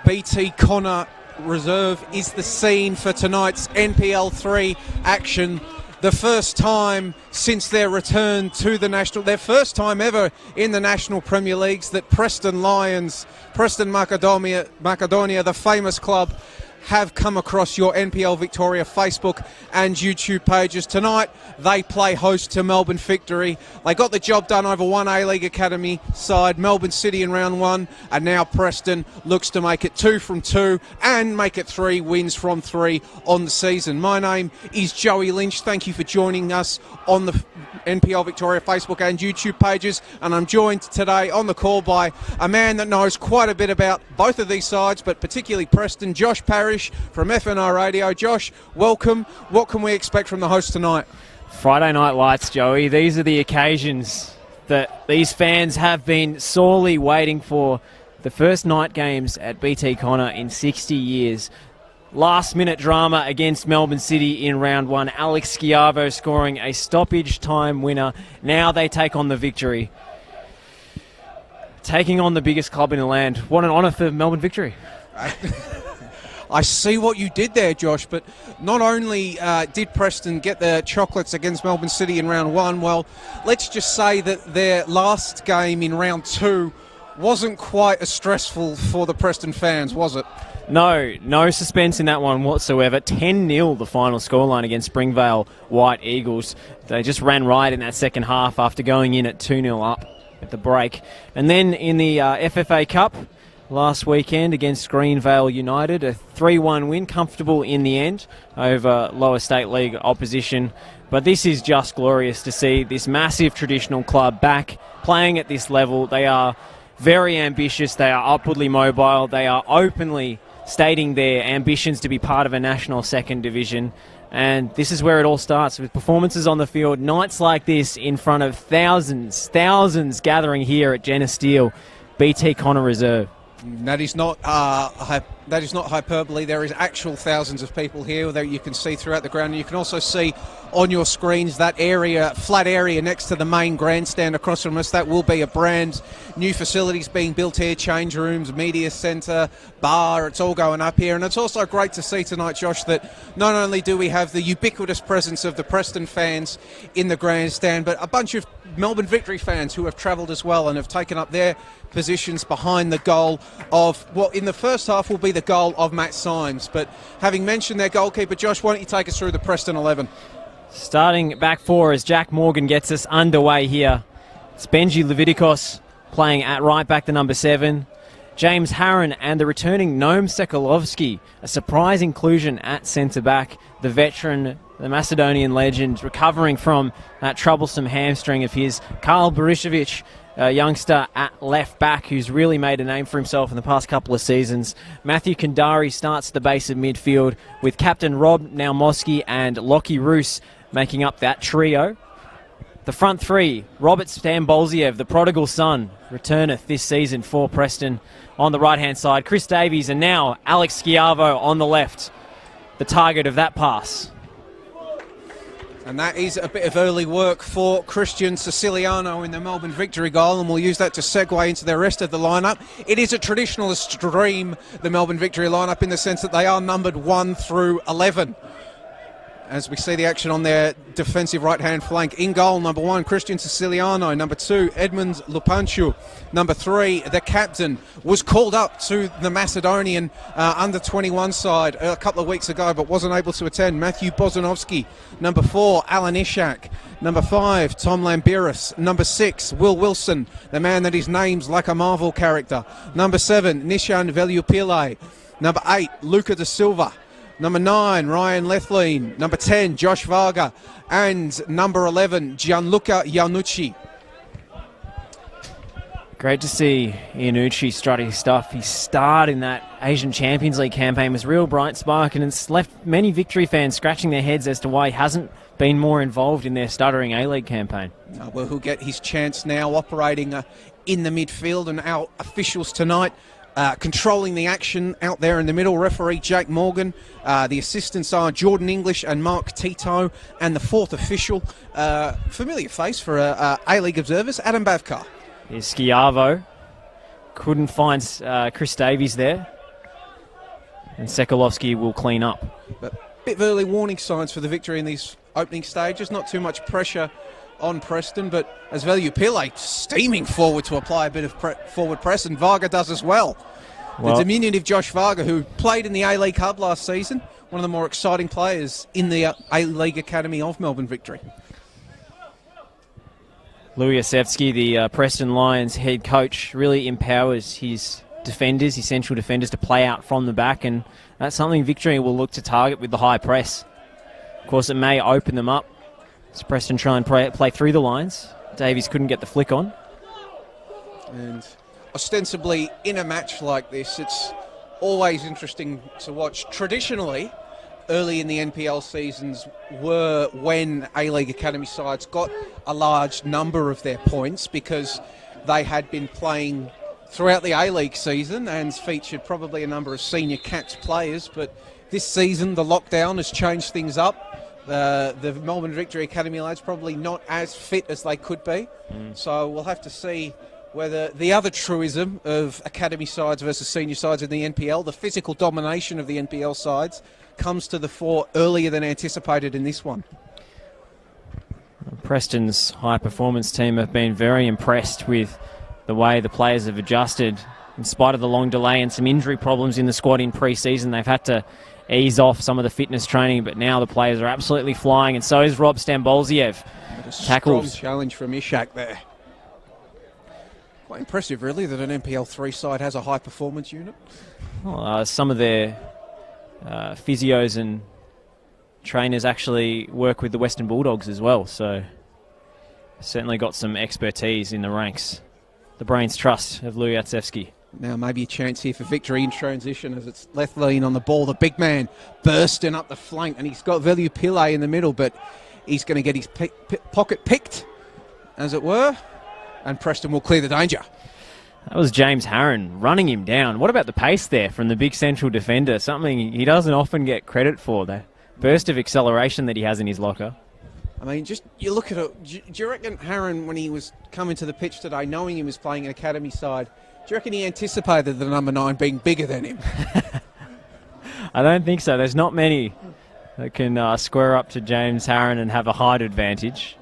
BT Connor Reserve is the scene for tonight's NPL3 action. The first time since their return to the national, their first time ever in the National Premier Leagues, that Preston Lions, Preston Macedonia, the famous club, have come across your NPL Victoria Facebook and YouTube pages. Tonight, they play host to Melbourne Victory. They got the job done over one A-League Academy side, Melbourne City in round one, and now Preston looks to make it 2 from 2 and make it 3 wins from 3 on the season. My name is Joey Lynch. Thank you for joining us on the NPL Victoria Facebook and YouTube pages, and I'm joined today on the call by a man that knows quite a bit about both of these sides, but particularly Preston, Josh Parrish from FNR Radio. Josh, welcome. What can we expect from the host tonight? Friday night lights, Joey. These are the occasions that these fans have been sorely waiting for. The first night games at BT Connor in 60 years. Last-minute drama against Melbourne City in round one. Alex Schiavo scoring a stoppage time winner. Now they take on the Victory. Taking on the biggest club in the land. What an honour for Melbourne Victory. I see what you did there, Josh, but not only did Preston get the chocolates against Melbourne City in round one, well, let's just say that their last game in round two wasn't quite as stressful for the Preston fans, was it? No suspense in that one whatsoever. 10-0 the final scoreline against Springvale White Eagles. They just ran riot in that second half after going in at 2-0 up at the break. And then in the FFA Cup last weekend against Greenvale United, a 3-1 win, comfortable in the end over lower state league opposition. But this is just glorious to see this massive traditional club back playing at this level. They are very ambitious, they are upwardly mobile, they are openly stating their ambitions to be part of a national second division. And this is where it all starts, with performances on the field, nights like this in front of thousands gathering here at Jenna Steele, BT Connor Reserve. That is not hyperbole. There is actual thousands of people here that you can see throughout the ground. And you can also see on your screens that area, flat area next to the main grandstand across from us. That will be a brand new facilities being built here, change rooms, media centre, bar. It's all going up here. And it's also great to see tonight, Josh, that not only do we have the ubiquitous presence of the Preston fans in the grandstand, but a bunch of Melbourne Victory fans who have travelled as well and have taken up their positions behind the goal of what in the first half will be the goal of Matt Symes. But having mentioned their goalkeeper, Josh, why don't you take us through the Preston 11? Starting back four as Jack Morgan gets us underway here. It's Benji Levitikos playing at right back, the number 7. James Harron and the returning Noam Sekulovsky, a surprise inclusion at centre-back. The veteran, the Macedonian legend, recovering from that troublesome hamstring of his. Karl Berishevic, a youngster at left-back who's really made a name for himself in the past couple of seasons. Matthew Kandari starts at the base of midfield, with captain Rob Naumoski and Lockie Roos making up that trio. The front three, Robert Stambolziev, the prodigal son, returneth this season for Preston. On the right-hand side, Chris Davies, and now Alex Schiavo on the left, the target of that pass. And that is a bit of early work for Christian Siciliano in the Melbourne Victory goal, and we'll use that to segue into the rest of the lineup. It is a traditionalist dream, the Melbourne Victory lineup, in the sense that they are numbered 1 through 11. As we see the action on their defensive right-hand flank. In goal, number 1, Christian Siciliano. Number 2, Edmund Lupanchu. Number 3, the captain, was called up to the Macedonian under-21 side a couple of weeks ago, but wasn't able to attend. Matthew Bozanovsky. Number 4, Alan Ishak. Number 5, Tom Lambiris. Number 6, Will Wilson, the man that is named like a Marvel character. Number 7, Nishan Veliupile. Number 8, Luca da Silva. Number 9, Ryan Lethlean. Number 10, Josh Varga. And number 11, Gianluca Iannucci. Great to see Iannucci strutting stuff. His start in that Asian Champions League campaign was a real bright spark, and it's left many Victory fans scratching their heads as to why he hasn't been more involved in their stuttering A-League campaign. Well, he'll get his chance now operating in the midfield, and our officials tonight controlling the action out there in the middle. Referee Jake Morgan. The assistants are Jordan English and Mark Tito. And the fourth official, familiar face for A-League observers, Adam Bavkar. Here's Schiavo. Couldn't find Chris Davies there. And Sekalovsky will clean up. But a bit of early warning signs for the victory in these opening stages. Not too much pressure on Preston, but as Pele steaming forward to apply a bit of forward press, and Varga does as well. The diminutive Josh Varga, who played in the A-League Hub last season, one of the more exciting players in the A-League Academy of Melbourne Victory. Louis Asevsky, the Preston Lions head coach, really empowers his defenders, his central defenders, to play out from the back, and that's something Victory will look to target with the high press. Of course, it may open them up as Preston try and play through the lines. Davies couldn't get the flick on. And ostensibly, in a match like this, it's always interesting to watch. Traditionally, early in the NPL seasons were when A-League Academy sides got a large number of their points because they had been playing throughout the A-League season and featured probably a number of senior capped players. But this season, the lockdown has changed things up. The Melbourne Victory Academy lads probably not as fit as they could be. So we'll have to see whether the other truism of academy sides versus senior sides in the NPL, the physical domination of the NPL sides, comes to the fore earlier than anticipated in this one. Preston's high performance team have been very impressed with the way the players have adjusted. In spite of the long delay and some injury problems in the squad in pre-season, they've had to ease off some of the fitness training, but now the players are absolutely flying, and so is Rob Stambolziev. Tackles. Strong challenge from Ishak there. Quite impressive, really, that an NPL3 side has a high-performance unit. Well, some of their physios and trainers actually work with the Western Bulldogs as well, so certainly got some expertise in the ranks. The brains trust of Louis Atsevsky. Now maybe a chance here for victory in transition as it's left lean on the ball. The big man bursting up the flank, and he's got Velu Pillay in the middle, but he's going to get his pocket picked, as it were, and Preston will clear the danger. That was James Harron running him down. What about the pace there from the big central defender? Something he doesn't often get credit for, the burst of acceleration that he has in his locker. I mean, just you look at it. Do you reckon Harron, when he was coming to the pitch today, knowing he was playing an academy side, do you reckon he anticipated the number 9 being bigger than him? I don't think so. There's not many that can square up to James Harron and have a height advantage.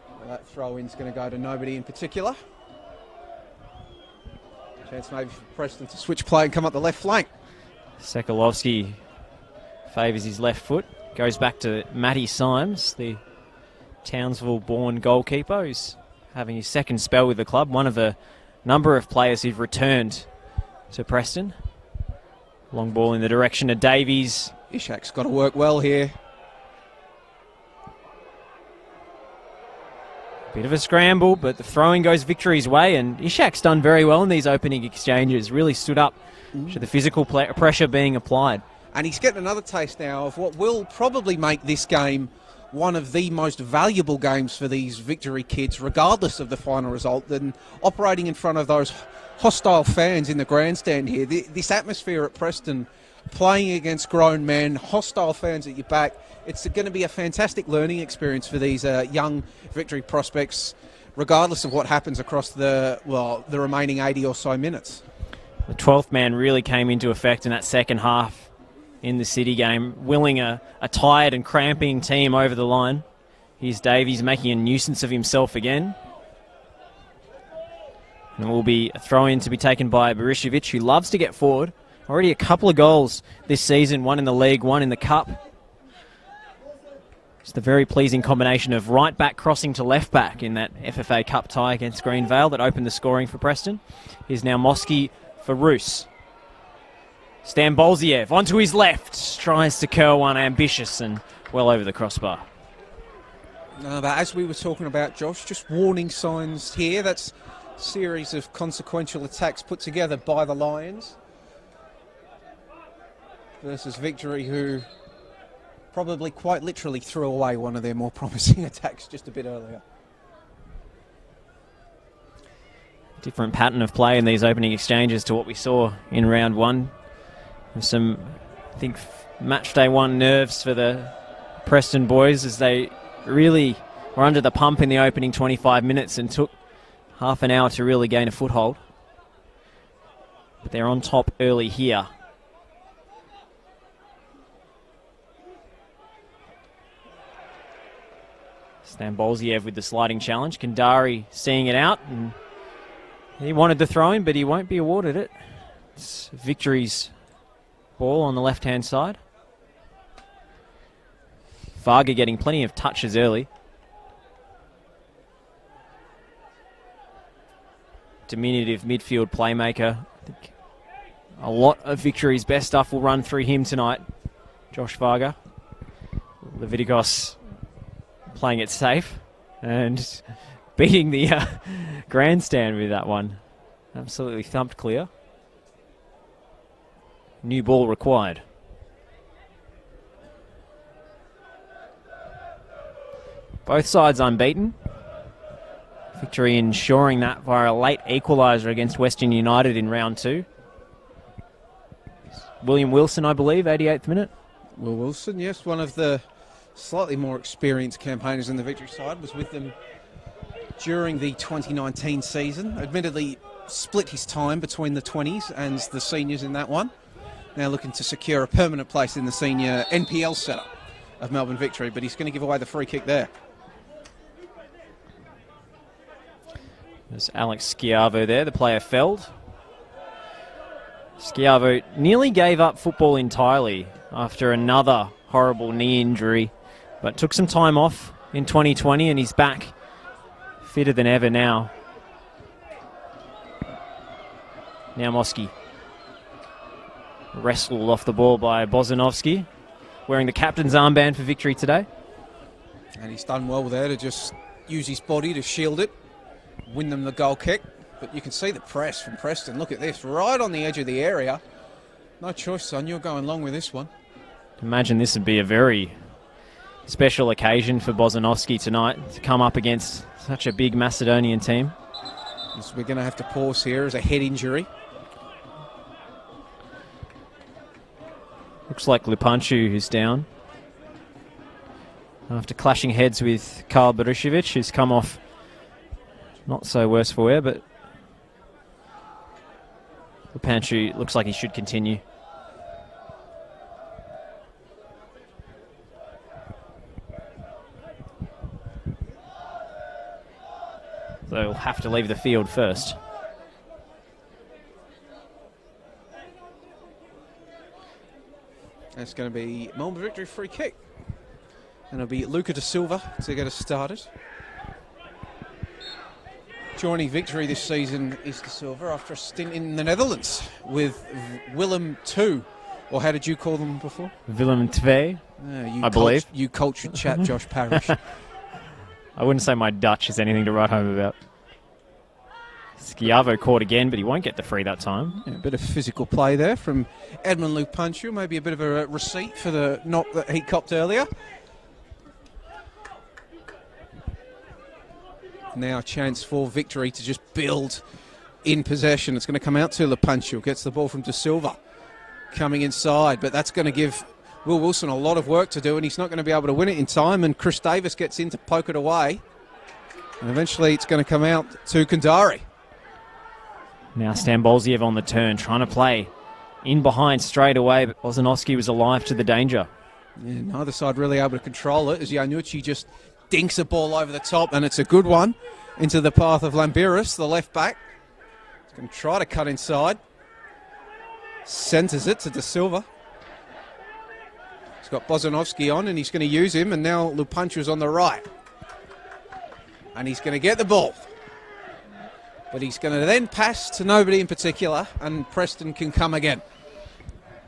Well, that throw-in's going to go to nobody in particular. Chance maybe for Preston to switch play and come up the left flank. Sekalovsky favours his left foot. Goes back to Matty Symes, the Townsville-born goalkeeper, who's having his second spell with the club. One of a number of players who've returned to Preston. Long ball in the direction of Davies. Ishak's got to work well here. Bit of a scramble, but the throwing goes Victory's way, and Ishak's done very well in these opening exchanges. Really stood up to the physical pressure being applied. And he's getting another taste now of what will probably make this game one of the most valuable games for these Victory kids, regardless of the final result, than operating in front of those hostile fans in the grandstand here. This atmosphere at Preston, playing against grown men, hostile fans at your back, it's going to be a fantastic learning experience for these young Victory prospects, regardless of what happens across the remaining 80 or so minutes. The 12th man really came into effect in that second half in the City game, willing a tired and cramping team over the line. Here's Davies making a nuisance of himself again. And it will be a throw-in to be taken by Berishevic, who loves to get forward. Already a couple of goals this season, one in the league, one in the cup. It's the very pleasing combination of right back crossing to left back in that FFA Cup tie against Greenvale that opened the scoring for Preston. Here's now Mosky for Roos. Stambolziev onto his left, tries to curl one, ambitious and well over the crossbar. But as we were talking about, Josh, just warning signs here. That's a series of consequential attacks put together by the Lions versus Victory, who probably quite literally threw away one of their more promising attacks just a bit earlier. Different pattern of play in these opening exchanges to what we saw in round one. There's some, I think, match day one nerves for the Preston boys as they really were under the pump in the opening 25 minutes and took half an hour to really gain a foothold. But they're on top early here. Stambolziev with the sliding challenge. Kandari seeing it out, and he wanted the throw-in, but he won't be awarded it. It's Victory's ball on the left-hand side. Varga getting plenty of touches early. Diminutive midfield playmaker. I think a lot of Victory's best stuff will run through him tonight. Josh Varga. Leviticos playing it safe and beating the grandstand with that one. Absolutely thumped clear. New ball required. Both sides unbeaten. Victory ensuring that via a late equaliser against Western United in round 2. William Wilson, I believe, 88th minute. Will Wilson, yes, one of the slightly more experienced campaigners in the Victory side, was with them during the 2019 season. Admittedly, split his time between the 20s and the seniors in that one. Now looking to secure a permanent place in the senior NPL setup of Melbourne Victory, but he's going to give away the free kick there. There's Alex Schiavo there, the player felled. Schiavo nearly gave up football entirely after another horrible knee injury, but took some time off in 2020 and he's back fitter than ever now. Now Moski. Wrestled off the ball by Bozanovsky, wearing the captain's armband for Victory today. And he's done well there to just use his body to shield it, win them the goal kick. But you can see the press from Preston. Look at this, right on the edge of the area. No choice, son, you're going long with this one. Imagine this would be a very special occasion for Bozanovsky tonight to come up against such a big Macedonian team. So we're going to have to pause here as a head injury. Looks like Lupanchu who's down after clashing heads with Karl Berishevic, who's come off not so worse for wear, but Lupanchu looks like he should continue. So he'll have to leave the field first. That's going to be Melbourne Victory free kick. And it'll be Luca da Silva to get us started. Joining Victory this season is da Silva after a stint in the Netherlands with Willem II. Or how did you call them before? Willem II, I believe. You cultured chap, Josh Parrish. I wouldn't say my Dutch is anything to write home about. Schiavo caught again, but he won't get the free that time. Yeah, a bit of physical play there from Edmund Lupanchu. Maybe a bit of a receipt for the knock that he copped earlier. Now a chance for Victory to just build in possession. It's going to come out to Lupanchu. Gets the ball from Da Silva. Coming inside, but that's going to give Will Wilson a lot of work to do, and he's not going to be able to win it in time, and Chris Davis gets in to poke it away. And eventually it's going to come out to Kandari. Now Stambolziev on the turn, trying to play in behind straight away, but Bozanovsky was alive to the danger. Yeah, neither side really able to control it as Yanucci just dinks a ball over the top, and it's a good one into the path of Lambiris, the left back. He's going to try to cut inside. Centres it to Da Silva. He's got Bozanovsky on, and he's going to use him, and now Lupanchu's on the right. And he's going to get the ball. But he's going to then pass to nobody in particular, and Preston can come again.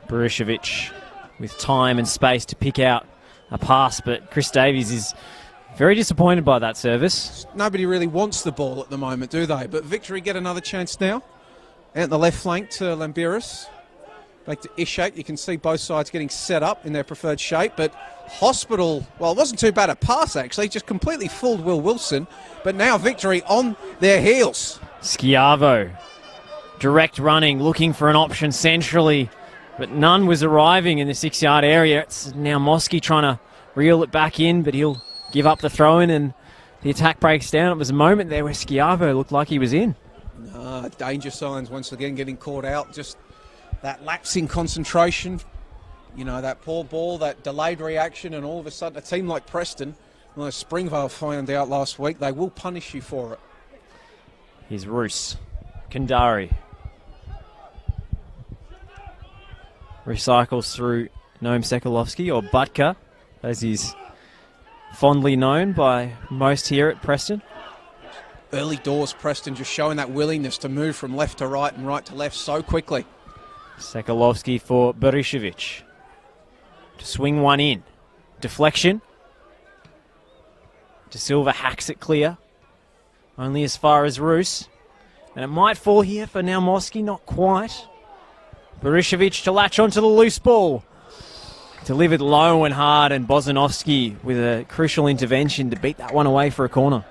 Berishevic with time and space to pick out a pass, but Chris Davies is very disappointed by that service. Nobody really wants the ball at the moment, do they? But Victory get another chance now. Out the left flank to Lambiris. Back to Ishak. You can see both sides getting set up in their preferred shape, but Hospital, well, it wasn't too bad a pass, actually. Just completely fooled Will Wilson, but now Victory on their heels. Schiavo, direct running, looking for an option centrally, but none was arriving in the 6-yard area. It's now Moski trying to reel it back in, but he'll give up the throw-in and the attack breaks down. It was a moment there where Schiavo looked like he was in. Danger signs once again getting caught out. Just that lapse in concentration. You know, that poor ball, that delayed reaction, and all of a sudden a team like Preston Well, as Springvale found out last week, they will punish you for it. Here's Roos. Kandari. Recycles through Noam Sekulovsky, or Butka, as he's fondly known by most here at Preston. Early doors, Preston just showing that willingness to move from left to right and right to left so quickly. Sekulovsky for Berishevic. To swing one in. Deflection. De Silva hacks it clear. Only as far as Roos. And it might fall here for Naumoski, not quite. Berishevic to latch onto the loose ball. Delivered low and hard, and Bozanovski with a crucial intervention to beat that one away for a corner.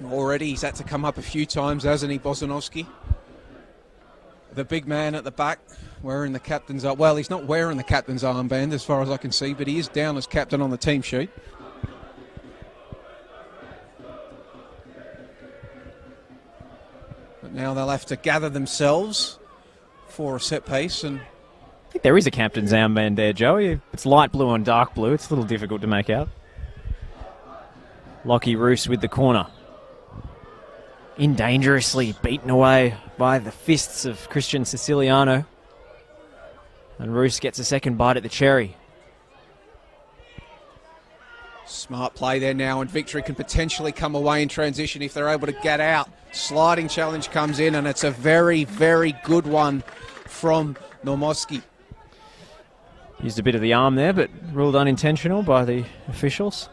Already he's had to come up a few times, hasn't he, Bozanovski? The big man at the back wearing the captain's... Well, he's not wearing the captain's armband as far as I can see, but he is down as captain on the team sheet. But now they'll have to gather themselves for a set piece. And I think there is a captain's armband there, Joey. It's light blue on dark blue. It's a little difficult to make out. Lockie Roos with the corner. In dangerously, beaten away by the fists of Christian Siciliano. And Roos gets a second bite at the cherry. Smart play there now, and Victory can potentially come away in transition if they're able to get out. Sliding challenge comes in, and it's a very, very good one from Naumoski. Used a bit of the arm there, but ruled unintentional by the officials.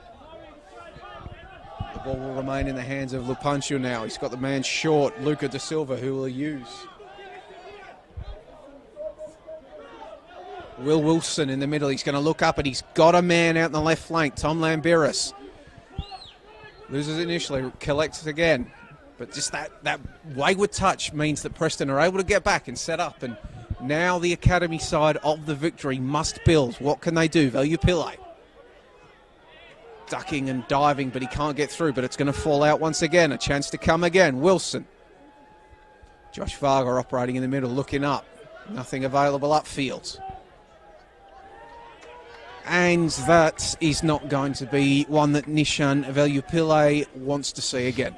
The ball will remain in the hands of Lupancio now. He's got the man short, Luca De Silva, who will use. Will Wilson in the middle. He's going to look up, and he's got a man out in the left flank, Tom Lambiris. Loses initially, collects again. But just that wayward touch means that Preston are able to get back and set up. And now the academy side of the Victory must build. What can they do? Veljupile. Ducking and diving, but he can't get through. But it's going to fall out once again. A chance to come again. Wilson. Josh Varga operating in the middle, looking up. Nothing available upfield. And that is not going to be one that Nishan Veljupile wants to see again.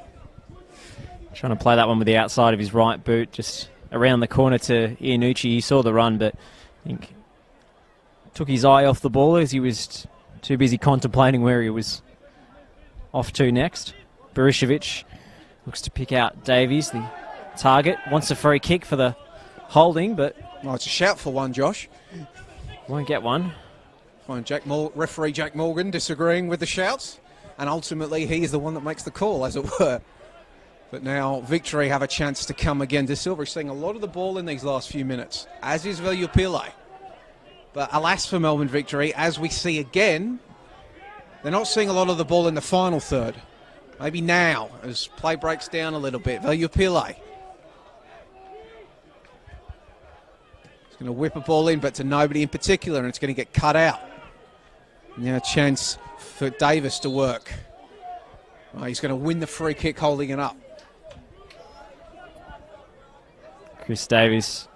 Trying to play that one with the outside of his right boot, just around the corner to Iannucci. He saw the run, but I think took his eye off the ball as he was too busy contemplating where he was off to next. Berishevic looks to pick out Davies, the target. Wants a free kick for the holding, but... Oh, it's a shout for one, Josh. Won't get one. Referee Jack Morgan disagreeing with the shouts, and ultimately he is the one that makes the call, as it were. But now Victory have a chance to come again. De Silva is seeing a lot of the ball in these last few minutes, as is Veljupile. But alas for Melbourne Victory, as we see again, they're not seeing a lot of the ball in the final third. Maybe now, as play breaks down a little bit. Veljupile. He's going to whip a ball in, but to nobody in particular, and it's going to get cut out. Now a chance for Davis to work. Oh, he's going to win the free kick holding it up. Chris Davis,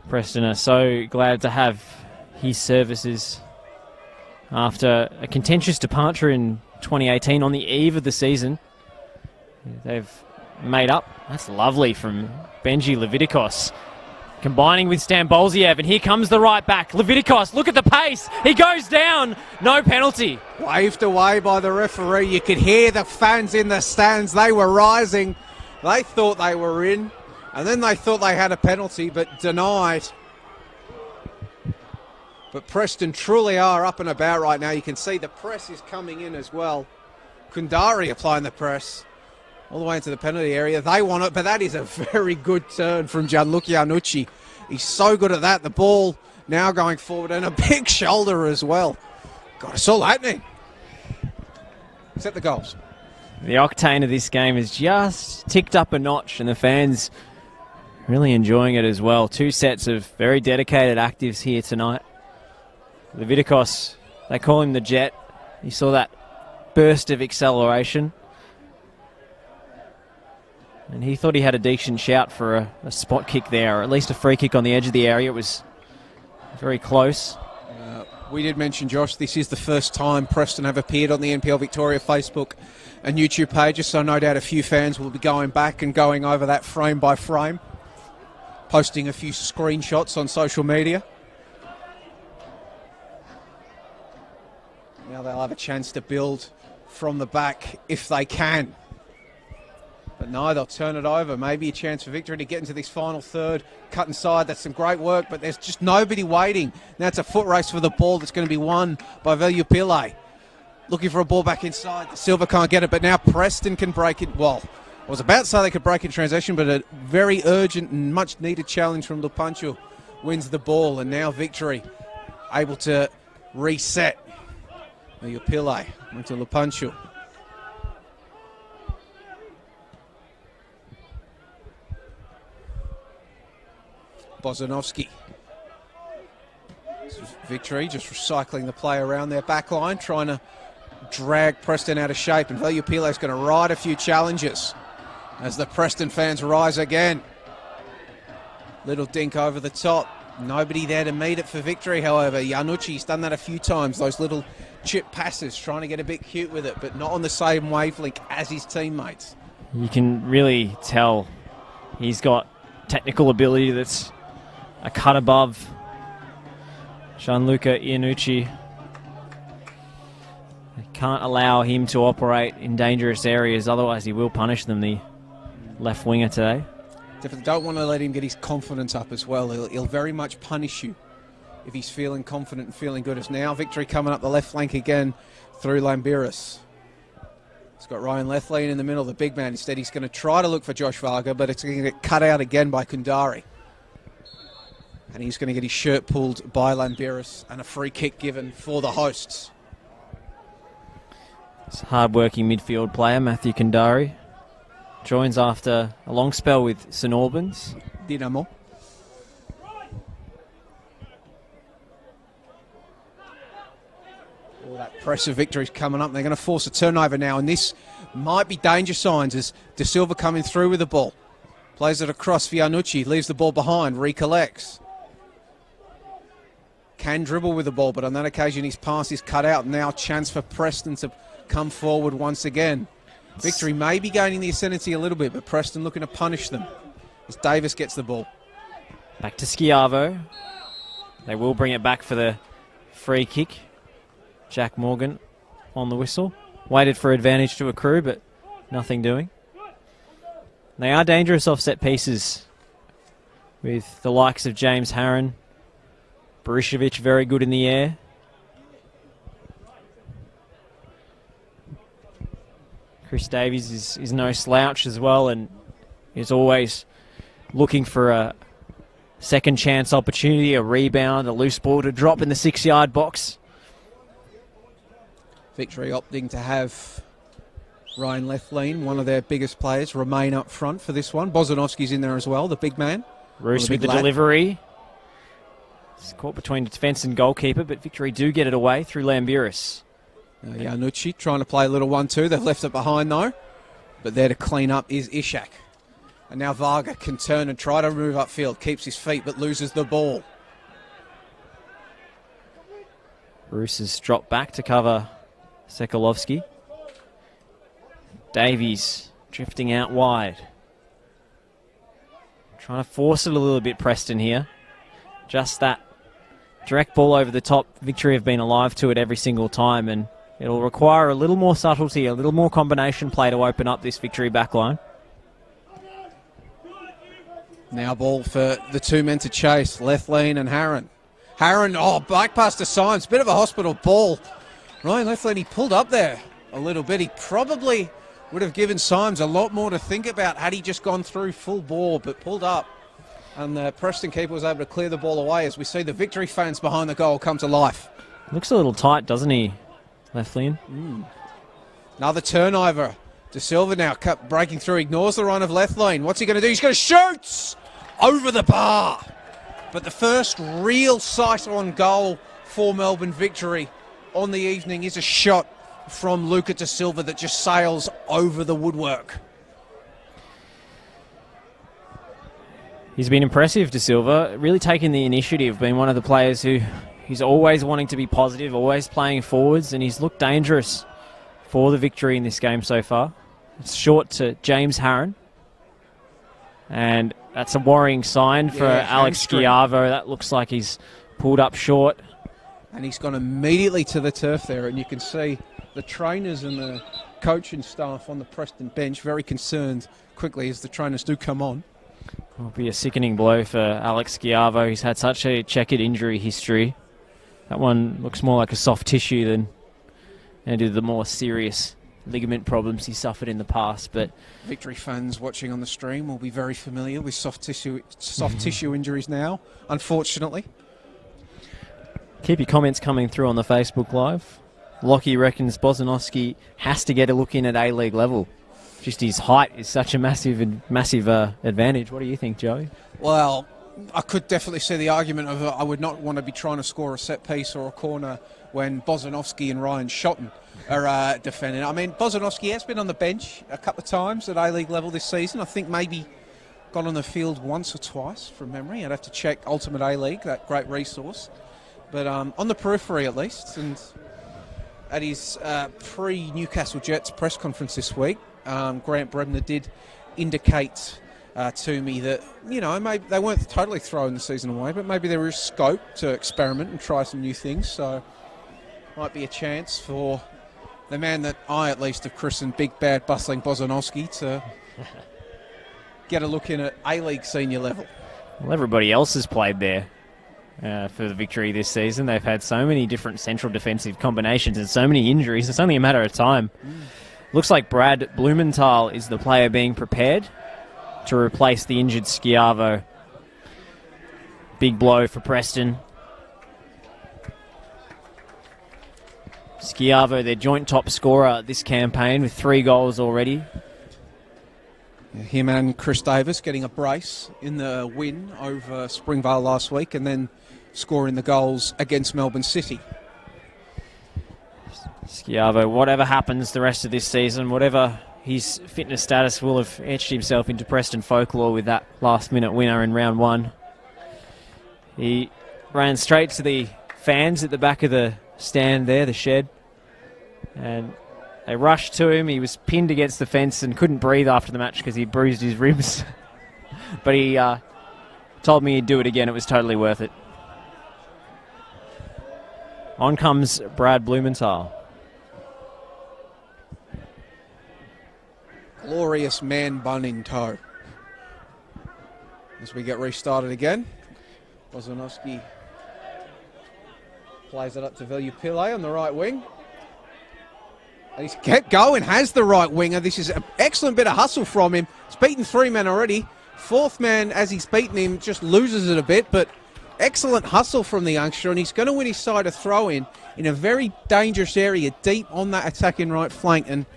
Preston are so glad to have his services after a contentious departure in 2018 on the eve of the season. They've made up. That's lovely from Benji Levitikos. Combining with Stambolziev, and here comes the right back. Levitikos, look at the pace. He goes down. No penalty. Waved away by the referee. You could hear the fans in the stands. They were rising. They thought they were in. And then they thought they had a penalty, but denied. But Preston truly are up and about right now. You can see the press is coming in as well. Kundari applying the press all the way into the penalty area. They want it, but that is a very good turn from Gianluca Iannucci. He's so good at that. The ball now going forward, and a big shoulder as well. God, it's all happening. Except the goals. The octane of this game has just ticked up a notch, and the fans really enjoying it as well. Two sets of very dedicated actives here tonight. Levitikos, they call him the Jet. You saw that burst of acceleration. And he thought he had a decent shout for a spot kick there, or at least a free kick on the edge of the area. It was very close. We did mention, Josh, this is the first time Preston have appeared on the NPL Victoria Facebook and YouTube pages, so no doubt a few fans will be going back and going over that frame by frame, posting a few screenshots on social media. Now they'll have a chance to build from the back if they can. But no, they'll turn it over. Maybe a chance for Victory to get into this final third. Cut inside, that's some great work, but there's just nobody waiting. Now it's a foot race for the ball that's going to be won by Velupile. Looking for a ball back inside. Silva can't get it, but now Preston can break it. Well, I was about to say they could break in transition, but a very urgent and much needed challenge from Lupancho wins the ball, and now Victory able to reset. Velupile into Lupancho. Bozanovsky. Victory just recycling the play around their back line, trying to drag Preston out of shape, and Velupile is going to ride a few challenges as the Preston fans rise again. Little dink over the top. Nobody there to meet it for Victory, however. Iannucci's done that a few times, those little chip passes, trying to get a bit cute with it, but not on the same wavelength as his teammates. You can really tell he's got technical ability that's a cut above Gianluca Iannucci. They can't allow him to operate in dangerous areas, otherwise he will punish them, the left winger today. Definitely don't want to let him get his confidence up as well. He'll very much punish you if he's feeling confident and feeling good. As now Victory coming up the left flank again through Lambiris. He's got Ryan Lethlean in the middle, the big man. Instead he's going to try to look for Josh Varga, but it's going to get cut out again by Kundari. And he's going to get his shirt pulled by Lambiris and a free kick given for the hosts. It's a hard-working midfield player, Matthew Kundari. Joins after a long spell with St Albans. Dinamo. All that press of Victory's coming up. They're going to force a turnover now, and this might be danger signs as De Silva coming through with the ball. Plays it across for Iannucci, leaves the ball behind, recollects. Can dribble with the ball, but on that occasion his pass is cut out. Now chance for Preston to come forward once again. Victory may be gaining the ascendancy a little bit, but Preston looking to punish them as Davis gets the ball. Back to Schiavo. They will bring it back for the free kick. Jack Morgan on the whistle. Waited for advantage to accrue, but nothing doing. They are dangerous off set pieces with the likes of James Harron. Berishevic very good in the air. Chris Davies is no slouch as well, and is always looking for a second chance opportunity, a rebound, a loose ball to drop in the 6-yard box. Victory opting to have Ryan Lethlean, one of their biggest players, remain up front for this one. Bozanovsky's in there as well, the big man. Roos with the delivery. It's caught between defence and goalkeeper, but Victory do get it away through Lambiris. Iannucci trying to play a little 1-2. They've left it behind though. But there to clean up is Ishak. And now Varga can turn and try to move upfield. Keeps his feet but loses the ball. Roos has dropped back to cover Sekulovsky. Davies drifting out wide. Trying to force it a little bit, Preston here. Just that direct ball over the top. Victory have been alive to it every single time, and it'll require a little more subtlety, a little more combination play to open up this Victory backline. Now ball for the two men to chase, Lethlean and Harron. Harron, back pass to Symes, bit of a hospital ball. Ryan Lethlean, he pulled up there a little bit. He probably would have given Symes a lot more to think about had he just gone through full ball, but pulled up. And the Preston keeper was able to clear the ball away as we see the Victory fans behind the goal come to life. Looks a little tight, doesn't he, Lethlean? Another turnover. De Silva now breaking through, ignores the run of Lethlean. What's he going to do? He's going to shoot over the bar. But the first real sight on goal for Melbourne Victory on the evening is a shot from Luca De Silva that just sails over the woodwork. He's been impressive, De Silva, really taking the initiative, being one of the players who He's always wanting to be positive, always playing forwards, and he's looked dangerous for the victory in this game so far. It's short to James Harron. And that's a worrying sign for Alex Schiavo. That looks like he's pulled up short. And he's gone immediately to the turf there, and you can see the trainers and the coaching staff on the Preston bench very concerned quickly as the trainers do come on. It'll be a sickening blow for Alex Schiavo. He's had such a checkered injury history. That one looks more like a soft tissue than any of the more serious ligament problems he suffered in the past. But Victory fans watching on the stream will be very familiar with soft tissue injuries now, unfortunately. Keep your comments coming through on the Facebook Live. Lockie reckons Bozanowski has to get a look in at A-League level. Just his height is such a massive advantage. What do you think, Joey? Well, I could definitely see the argument of I would not want to be trying to score a set piece or a corner when Bozanowski and Ryan Shotton are defending. I mean, Bozanowski has been on the bench a couple of times at A-League level this season. I think maybe got on the field once or twice from memory. I'd have to check Ultimate A-League, that great resource. But on the periphery at least, and at his pre-Newcastle Jets press conference this week, Grant Brebner did indicate to me that, maybe they weren't totally throwing the season away, but maybe there is scope to experiment and try some new things. So might be a chance for the man that I at least have christened Big Bad Bustling Bozanowski to get a look in at A-League senior level. Well, everybody else has played there for the victory this season. They've had so many different central defensive combinations and so many injuries. It's only a matter of time. Looks like Brad Blumenthal is the player being prepared to replace the injured Schiavo. Big blow for Preston. Schiavo, their joint top scorer this campaign with 3 goals already. Him and Chris Davis getting a brace in the win over Springvale last week and then scoring the goals against Melbourne City. Schiavo, whatever happens the rest of this season, whatever his fitness status, will have etched himself into Preston folklore with that last-minute winner in round 1. He ran straight to the fans at the back of the stand there, the shed, and they rushed to him. He was pinned against the fence and couldn't breathe after the match because he bruised his ribs. But he told me he'd do it again. It was totally worth it. On comes Brad Blumenthal. Glorious man bun in tow. As we get restarted again, Bozanowski plays it up to Villupille on the right wing. And he's kept going, has the right winger. This is an excellent bit of hustle from him. He's beaten 3 men already. 4th man, as he's beaten him, just loses it a bit, but excellent hustle from the youngster, and he's going to win his side a throw-in in a very dangerous area, deep on that attacking right flank. And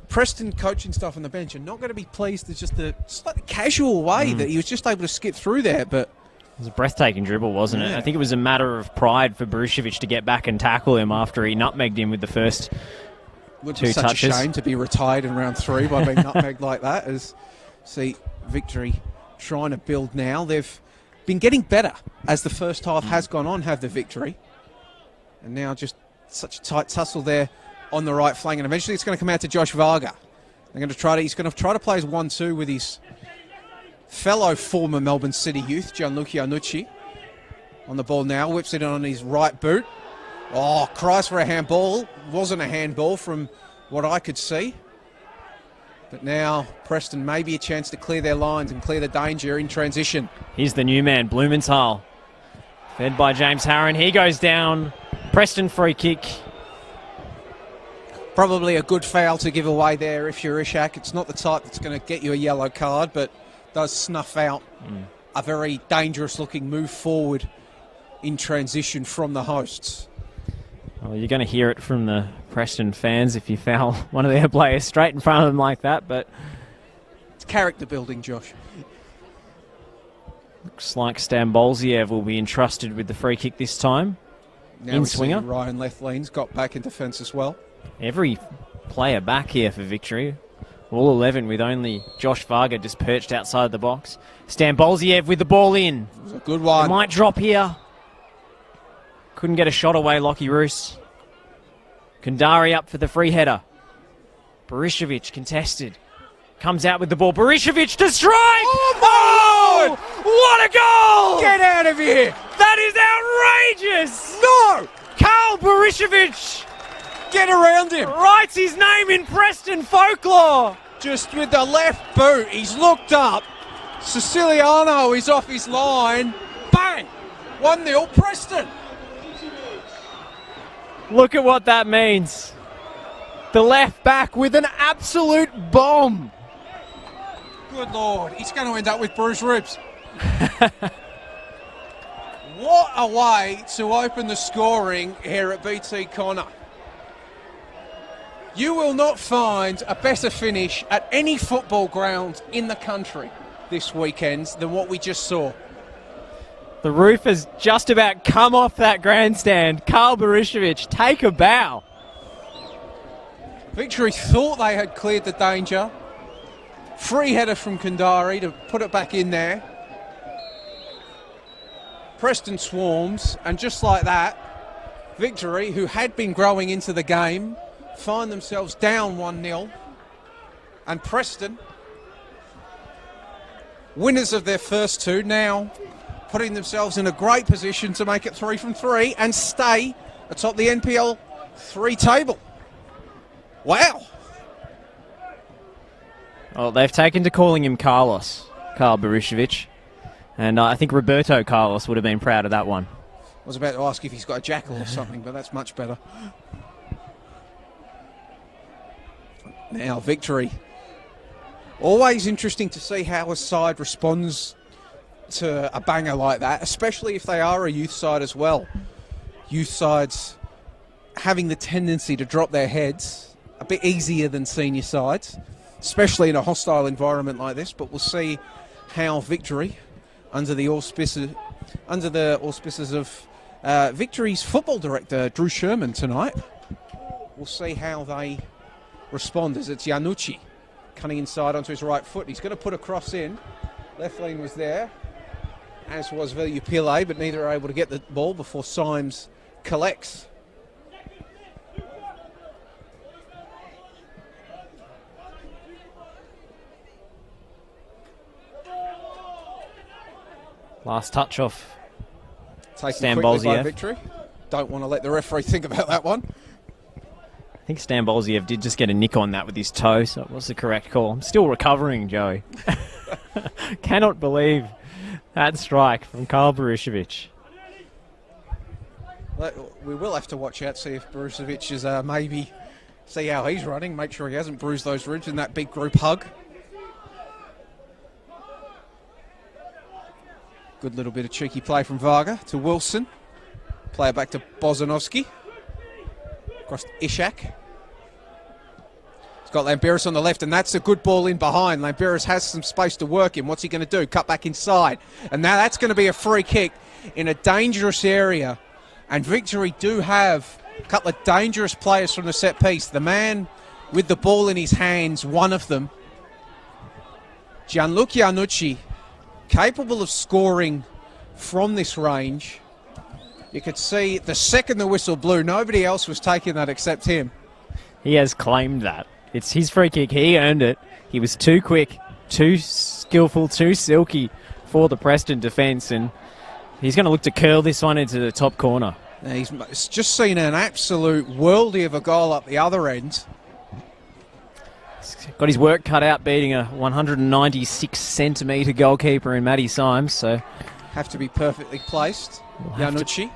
Preston coaching staff on the bench are not going to be pleased with just the slightly casual way that he was just able to skip through there, but it was a breathtaking dribble, wasn't it? I think it was a matter of pride for Brucevic to get back and tackle him after he nutmegged him with the first 2 touches. Such a shame to be retired in round 3 by being nutmegged like that. As see Victory trying to build now. They've been getting better as the first half has gone on, have the Victory. And now just such a tight tussle there on the right flank. And eventually it's going to come out to Josh Varga. He's going to try to play as 1-2 with his fellow former Melbourne City youth, Gianluca Nucci, on the ball now. Whips it on his right boot. Oh, cries for a handball. Wasn't a handball from what I could see. But now Preston maybe a chance to clear their lines and clear the danger in transition. Here's the new man, Blumenthal. Fed by James Harron. He goes down. Preston free kick. Probably a good foul to give away there if you're Ishak. It's not the type that's going to get you a yellow card, but does snuff out a very dangerous looking move forward in transition from the hosts. Well, you're going to hear it from the Preston fans if you foul one of their players straight in front of them like that, but it's character building, Josh. Looks like Stambolziev will be entrusted with the free kick this time. Now in swinger. Ryan Lethleen's got back in defence as well. Every player back here for Victory. All 11 with only Josh Varga just perched outside the box. Stambolziev with the ball in. It was a good one. It might drop here. Couldn't get a shot away, Lockie Roos. Kandari up for the free header. Berishovic contested. Comes out with the ball. Berishovic to strike! Oh, what a goal! Get out of here! That is outrageous! No! Karl Berishovic Get around him! writes his name in Preston folklore! Just with the left boot, he's looked up. Siciliano is off his line. Bang! 1-0 Preston. Look at what that means. The left back with an absolute bomb. Good Lord, he's going to end up with bruised ribs. What a way to open the scoring here at BT Connor. You will not find a better finish at any football ground in the country this weekend than what we just saw. The roof has just about come off that grandstand. Karl Berishovic, take a bow. Victory thought they had cleared the danger. Free header from Kandari to put it back in there. Preston swarms, and just like that, Victory, who had been growing into the game, find themselves down 1-0. And Preston, winners of their first two, now putting themselves in a great position to make it 3 from 3 and stay atop the NPL3 table. Wow. Well, they've taken to calling him Karl Berishovic. And I think Roberto Carlos would have been proud of that one. I was about to ask if he's got a jackal or something, but that's much better. Now, Victory. Always interesting to see how a side responds to a banger like that, especially if they are a youth side as well. Youth sides having the tendency to drop their heads a bit easier than senior sides, especially in a hostile environment like this. But we'll see how Victory, under the auspices of Victory's football director Drew Sherman tonight, we'll see how they respond as it's Iannucci cutting inside onto his right foot. He's going to put a cross in. Left lane was there, as was Veljupile, but neither are able to get the ball before Symes collects. Last touch off Taken quickly by Victory. Don't want to let the referee think about that one. I think Stan Bolziev did just get a nick on that with his toe, so it was the correct call. I'm still recovering, Joey. Cannot believe that strike from Karl Berishovic. We will have to watch out, see if Berishovic is maybe see how he's running, make sure he hasn't bruised those ribs in that big group hug. Good little bit of cheeky play from Varga to Wilson. Player back to Bozanovski. Across to Ishak. He's got Lamberis on the left, and that's a good ball in behind. Lamberis has some space to work in. What's he going to do? Cut back inside. And now that's going to be a free kick in a dangerous area. And Victory do have a couple of dangerous players from the set piece. The man with the ball in his hands, one of them, Gianluca Iannucci, capable of scoring from this range. You could see the second the whistle blew, nobody else was taking that except him. He has claimed that. It's his free kick. He earned it. He was too quick, too skillful, too silky for the Preston defence, and he's going to look to curl this one into the top corner. Now he's just seen an absolute worldie of a goal up the other end. He's got his work cut out beating a 196-centimetre goalkeeper in Matty Symes, so have to be perfectly placed. Iannucci.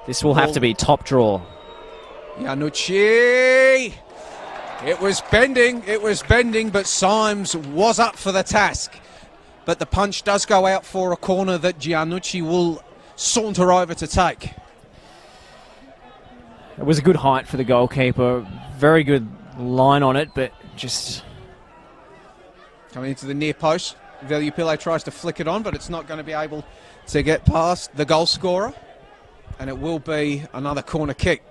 This will have to be top draw. Iannucci. It was bending, but Symes was up for the task. But the punch does go out for a corner that Iannucci will saunter over to take. It was a good height for the goalkeeper. Very good line on it, but just coming into the near post. Veljupile tries to flick it on, but it's not going to be able to get past the goal scorer. And it will be another corner kick.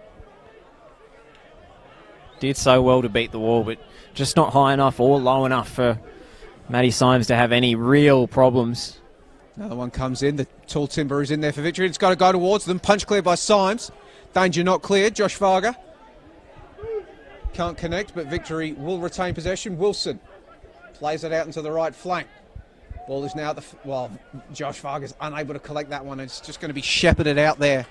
Did so well to beat the wall, but just not high enough or low enough for Matty Symes to have any real problems. Another one comes in. The tall timber is in there for Victory. It's got to go towards them. Punch clear by Symes. Danger not cleared. Josh Varga can't connect, but Victory will retain possession. Wilson plays it out into the right flank. Ball is now at the... Josh Varga's unable to collect that one. It's just going to be shepherded out there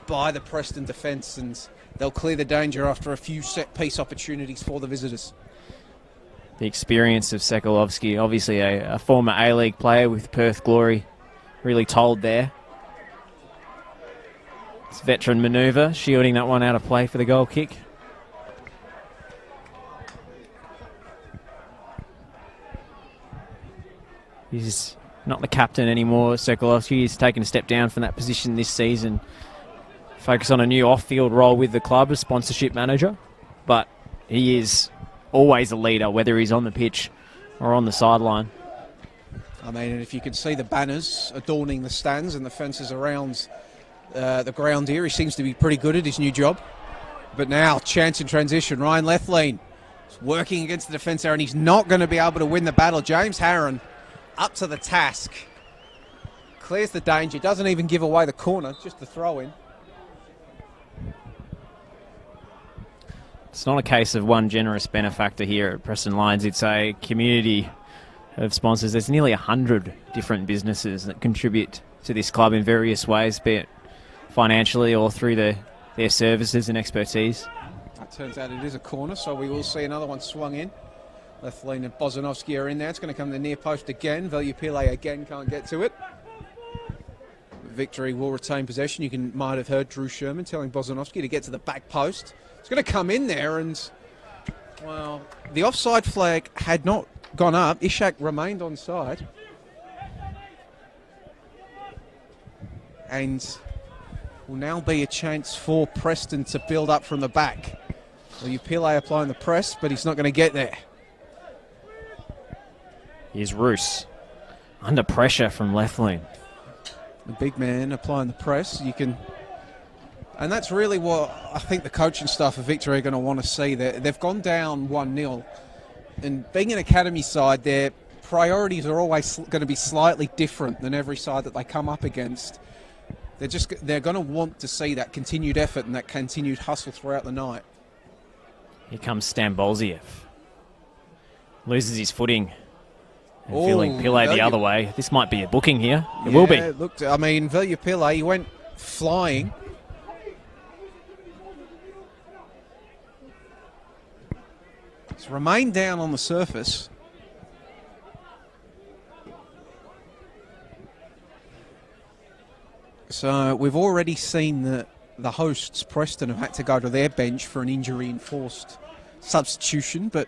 by the Preston defence, and they'll clear the danger after a few set-piece opportunities for the visitors. The experience of Sekulovsky, obviously a former A-League player with Perth Glory, really told there. It's veteran manoeuvre, shielding that one out of play for the goal kick. He's not the captain anymore, Sekulovsky. He's taken a step down from that position this season. Focus on a new off-field role with the club as sponsorship manager. But he is always a leader, whether he's on the pitch or on the sideline. I mean, if you can see the banners adorning the stands and the fences around the ground here, he seems to be pretty good at his new job. But now, chance in transition. Ryan Lethlean is working against the defence there, and he's not going to be able to win the battle. James Harron up to the task. Clears the danger. Doesn't even give away the corner, just the throw in. It's not a case of one generous benefactor here at Preston Lions. It's a community of sponsors. There's nearly 100 different businesses that contribute to this club in various ways, be it financially or through their services and expertise. It turns out it is a corner, so we will see another one swung in. Lethlean and Bozanovsky are in there. It's going to come to the near post again. Veljupile again can't get to it. Victory will retain possession. You might have heard Drew Sherman telling Bozanovsky to get to the back post. It's going to come in there, and, well, the offside flag had not gone up. Ishak remained onside. And will now be a chance for Preston to build up from the back. Veljupile applying the press, but he's not going to get there. Here's Roos under pressure from Lethlean. The big man applying the press. And that's really what I think the coaching staff of Victory are going to want to see. They've gone down 1-0. And being an academy side, their priorities are always going to be slightly different than every side that they come up against. They're going to want to see that continued effort and that continued hustle throughout the night. Here comes Stambolziev. Loses his footing. And feeling Pillay the other way. This might be a booking here. It will be. Look, I mean, Veljupile, he went flying. He's remained down on the surface. So we've already seen that the hosts, Preston, have had to go to their bench for an injury-enforced substitution, but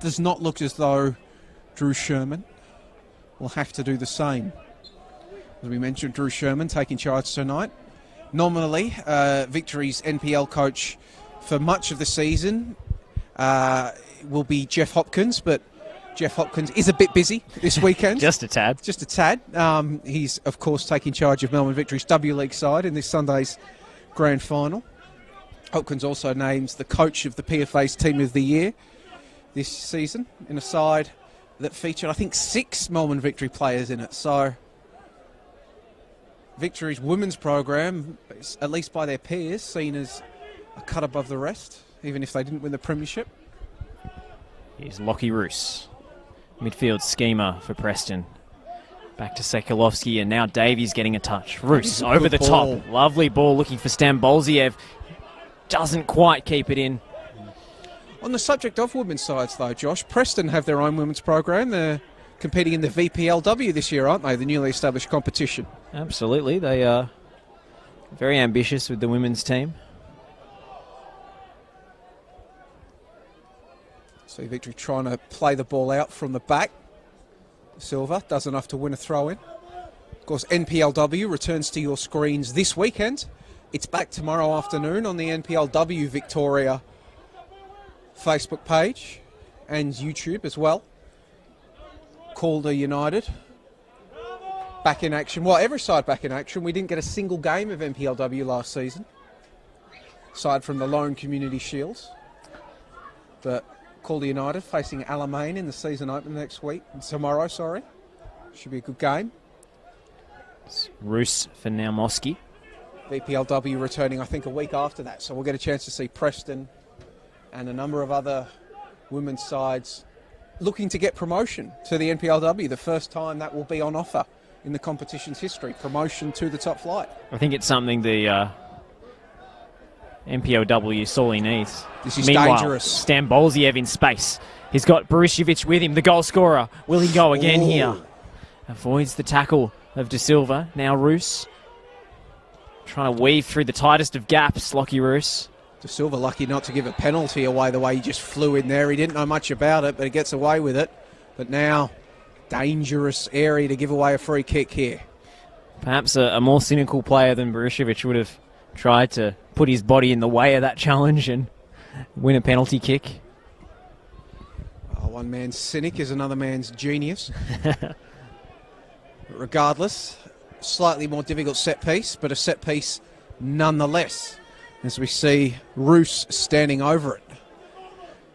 does not look as though Drew Sherman will have to do the same. As we mentioned, Drew Sherman taking charge tonight. Nominally, Victory's NPL coach for much of the season will be Jeff Hopkins, but Jeff Hopkins is a bit busy this weekend. Just a tad. Just a tad. He's, of course, taking charge of Melbourne Victory's W League side in this Sunday's grand final. Hopkins also names the coach of the PFA's Team of the Year this season in a side that featured, I think, 6 Melbourne Victory players in it. So Victory's women's program, at least by their peers, seen as a cut above the rest, even if they didn't win the premiership. Here's Lockie Roos, midfield schemer for Preston. Back to Sekulovsky, and now Davies getting a touch. Roos over the top. Lovely ball looking for Stambolziev. Doesn't quite keep it in. On the subject of women's sides, though, Josh, Preston have their own women's program. They're competing in the VPLW this year, aren't they? The newly established competition. Absolutely. They are very ambitious with the women's team. So Victory trying to play the ball out from the back. Silva does enough to win a throw-in. Of course, NPLW returns to your screens this weekend. It's back tomorrow afternoon on the NPLW Victoria Facebook page and YouTube as well. Calder United back in action. Well, every side back in action. We didn't get a single game of NPLW last season, aside from the lone Community Shields. But Calder United facing Alamein in the season opener tomorrow. Should be a good game. It's Roos for Naumoski. VPLW returning, I think, a week after that. So we'll get a chance to see Preston and a number of other women's sides looking to get promotion to the NPLW. The first time that will be on offer in the competition's history, promotion to the top flight. I think it's something the NPLW sorely needs. This is Meanwhile, dangerous. Stambolziev in space. He's got Borishevich with him, the goal scorer. Will he go again here? Avoids the tackle of De Silva. Now Roos trying to weave through the tightest of gaps, Lockie Roos. De Silva lucky not to give a penalty away the way he just flew in there. He didn't know much about it, but he gets away with it. But now, dangerous area to give away a free kick here. Perhaps a more cynical player than Borishevich would have tried to put his body in the way of that challenge and win a penalty kick. One man's cynic is another man's genius. Regardless, slightly more difficult set piece, but a set piece nonetheless. As we see Roos standing over it.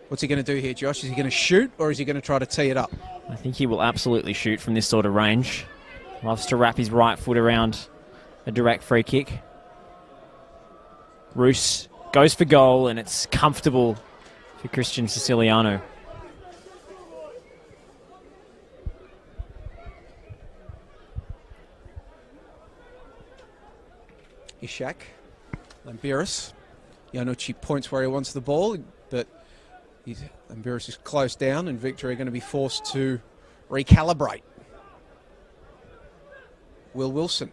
What's he going to do here, Josh? Is he going to shoot or is he going to try to tee it up? I think he will absolutely shoot from this sort of range. Loves to wrap his right foot around a direct free kick. Roos goes for goal and it's comfortable for Christian Siciliano. Ishak, Lambiris. Iannucci points where he wants the ball, but Lambiris is close down and Victory are going to be forced to recalibrate. Will Wilson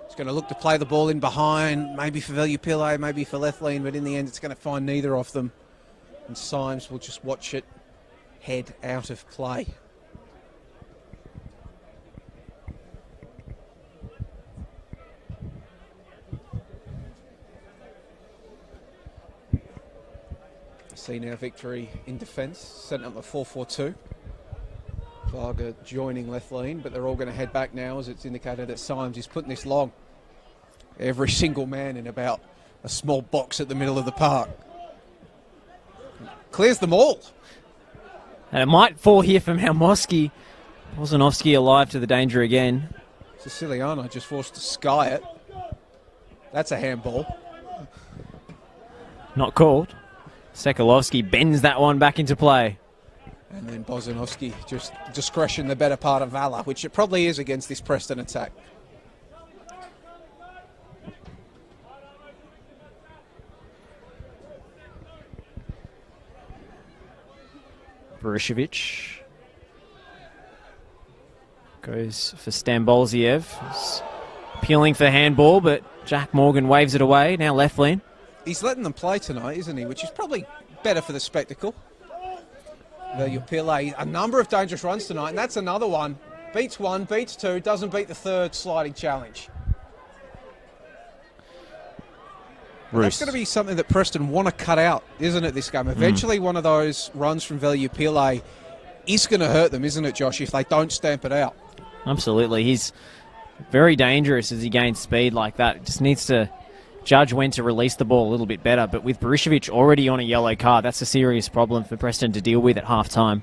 is going to look to play the ball in behind, maybe for Velupille, maybe for Lethlean, but in the end it's going to find neither of them. And Symes will just watch it head out of play. See now Victory in defence, setting up a 4-4-2. Varga joining Lethlean, but they're all going to head back now as it's indicated that Symes is putting this long. Every single man in about a small box at the middle of the park. Clears them all. And it might fall here from Naumoski. Bozanovsky alive to the danger again. Siciliano just forced to sky it. That's a handball. Not called. Sekalovsky bends that one back into play. And then Bozanovsky, just discretion, the better part of valour, which it probably is against this Preston attack. Borishevich goes for Stambolziev. He's appealing for handball, but Jack Morgan waves it away. Now Lethlean. He's letting them play tonight, isn't he? Which is probably better for the spectacle. Velupille, a number of dangerous runs tonight, and that's another one. Beats one, beats two, doesn't beat the third sliding challenge. That's going to be something that Preston want to cut out, isn't it, this game? Eventually one of those runs from Velupille is going to hurt them, isn't it, Josh, if they don't stamp it out? Absolutely. He's very dangerous as he gains speed like that. Just needs to judge when to release the ball a little bit better. But with Borishevich already on a yellow card, that's a serious problem for Preston to deal with at half-time.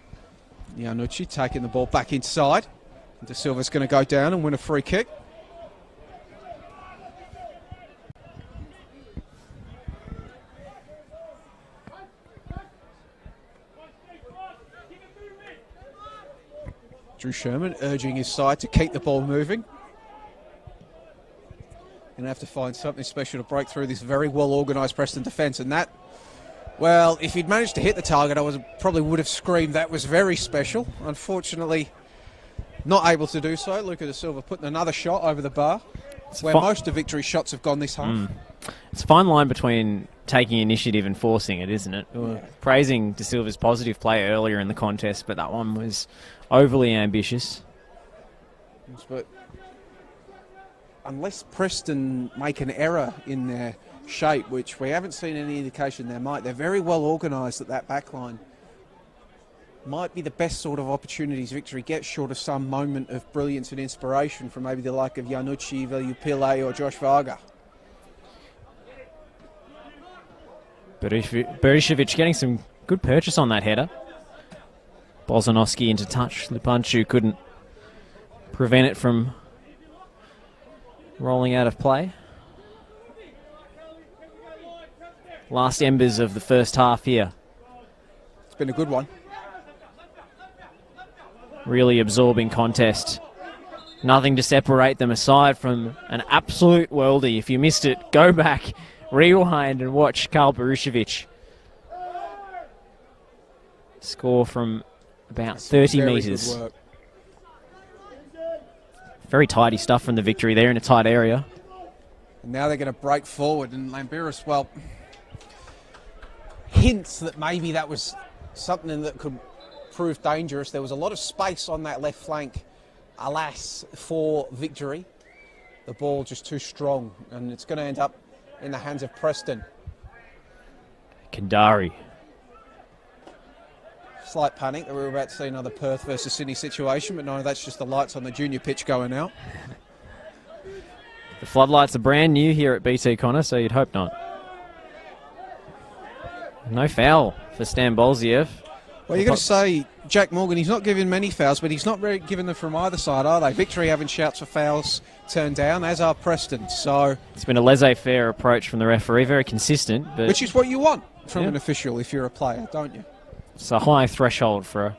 Iannucci taking the ball back inside. De Silva's going to go down and win a free kick. Drew Sherman urging his side to keep the ball moving. Going to have to find something special to break through this very well-organised Preston defence. And that, well, if he'd managed to hit the target, probably would have screamed that was very special. Unfortunately, not able to do so. Luca De Silva putting another shot over the bar, where most of Victory's shots have gone this half. It's a fine line between taking initiative and forcing it, isn't it? Yeah. Praising De Silva's positive play earlier in the contest, but that one was overly ambitious. But unless Preston make an error in their shape, which we haven't seen any indication they might, they're very well organised at that back line. Might be the best sort of opportunities Victory gets, short of some moment of brilliance and inspiration from maybe the like of Iannucci, Velupille or Josh Varga. Borishevich getting some good purchase on that header. Bozanovsky into touch. Lipanchu couldn't prevent it from rolling out of play. Last embers of the first half here. It's been a good one. Really absorbing contest. Nothing to separate them aside from an absolute worldie. If you missed it, go back, rewind and watch Karl Berušević score from about 30 metres. Very tidy stuff from the Victory there in a tight area. And now they're going to break forward, and Lambiris, well, hints that maybe that was something that could prove dangerous. There was a lot of space on that left flank, alas, for Victory. The ball just too strong, and it's going to end up in the hands of Preston. Kandari. Slight panic that we were about to see another Perth versus Sydney situation, but no, that's just the lights on the junior pitch going out. The floodlights are brand new here at BT Connor, so you'd hope not. No foul for Stan Bolziev. Well, you've got to say, Jack Morgan, he's not giving many fouls, but he's not really giving them from either side, are they? Victory having shouts for fouls turned down, as are Preston. So it's been a laissez-faire approach from the referee, very consistent. But which is what you want from an official if you're a player, don't you? It's a high threshold for a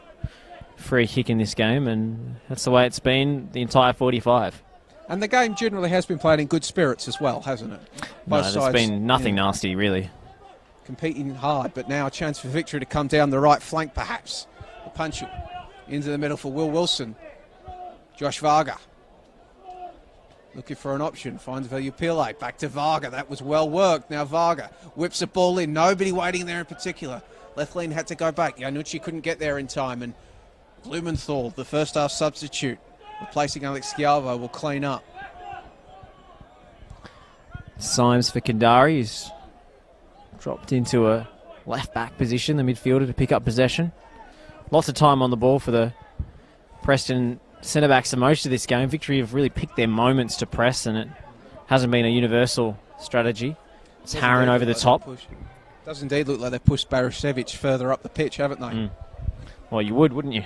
free kick in this game, and that's the way it's been the entire 45. And the game generally has been played in good spirits as well, hasn't it? Both sides, there's been nothing nasty, really. Competing hard, but now a chance for Victory to come down the right flank, perhaps. The punch into the middle for Will Wilson. Josh Varga. Looking for an option, finds Velupile. Back to Varga, that was well worked. Now Varga whips the ball in, nobody waiting there in particular. Left lane had to go back. Iannucci couldn't get there in time, and Blumenthal, the first half substitute, replacing Alex Schiavo, will clean up. Symes for Kandari, who's dropped into a left-back position, the midfielder, to pick up possession. Lots of time on the ball for the Preston centre-backs for most of this game. Victory have really picked their moments to press, and it hasn't been a universal strategy. It's Harron over the top. Does indeed look like they've pushed Berušević further up the pitch, haven't they? Well, you would, wouldn't you?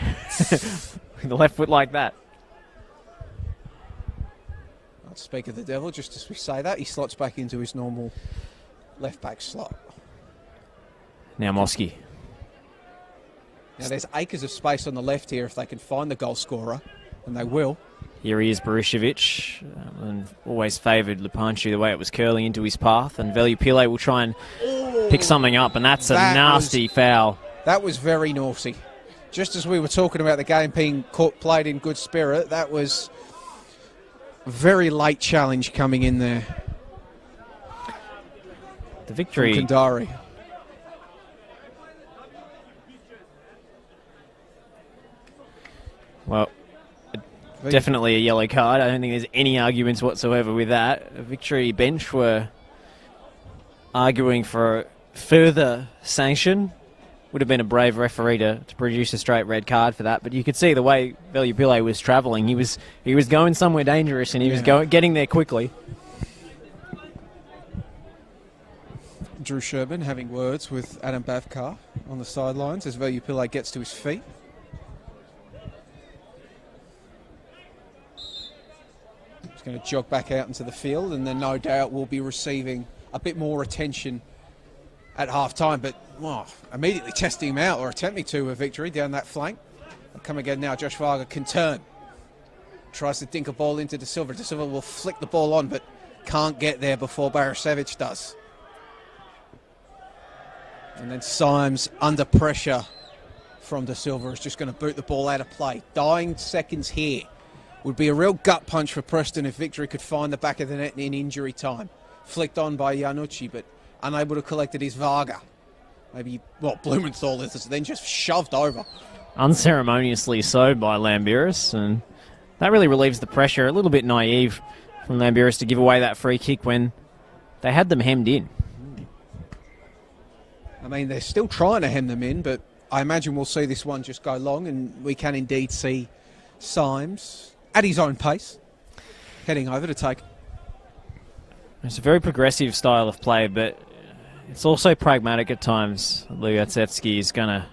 The left foot like that. I'll speak of the devil, just as we say that. He slots back into his normal left-back slot. Now Mosky. Now there's acres of space on the left here if they can find the goal scorer, and they will. Here he is, Berušević, and always favoured Lupanchi the way it was curling into his path, and Velupile will try and pick something up, and that's a nasty foul. That was very naughty. Just as we were talking about the game being played in good spirit, that was a very late challenge coming in there. The Victory. From Kandari. Well, definitely a yellow card. I don't think there's any arguments whatsoever with that. The Victory bench were arguing for further sanction. Would have been a brave referee to produce a straight red card for that, but you could see the way Velupile was travelling. He was going somewhere dangerous, and he was getting there quickly. Drew Sherburn having words with Adam Bavkar on the sidelines as Velupile gets to his feet. He's going to jog back out into the field, and then no doubt will be receiving a bit more attention at half-time, but immediately testing him out, or attempting to, a Victory down that flank. They'll come again now. Josh Varga can turn. Tries to dink a ball into De Silva. De Silva will flick the ball on, but can't get there before Berušević does. And then Symes, under pressure from De Silva, is just going to boot the ball out of play. Dying seconds here. Would be a real gut punch for Preston if Victory could find the back of the net in injury time. Flicked on by Iannucci, but unable to collect it is Varga. Maybe, Blumenthal is then just shoved over. Unceremoniously so by Lambiris, and that really relieves the pressure. A little bit naive from Lambiris to give away that free kick when they had them hemmed in. I mean, they're still trying to hem them in, but I imagine we'll see this one just go long, and we can indeed see Symes at his own pace heading over to take. It's a very progressive style of play, but it's also pragmatic at times. Lujatsevski is going to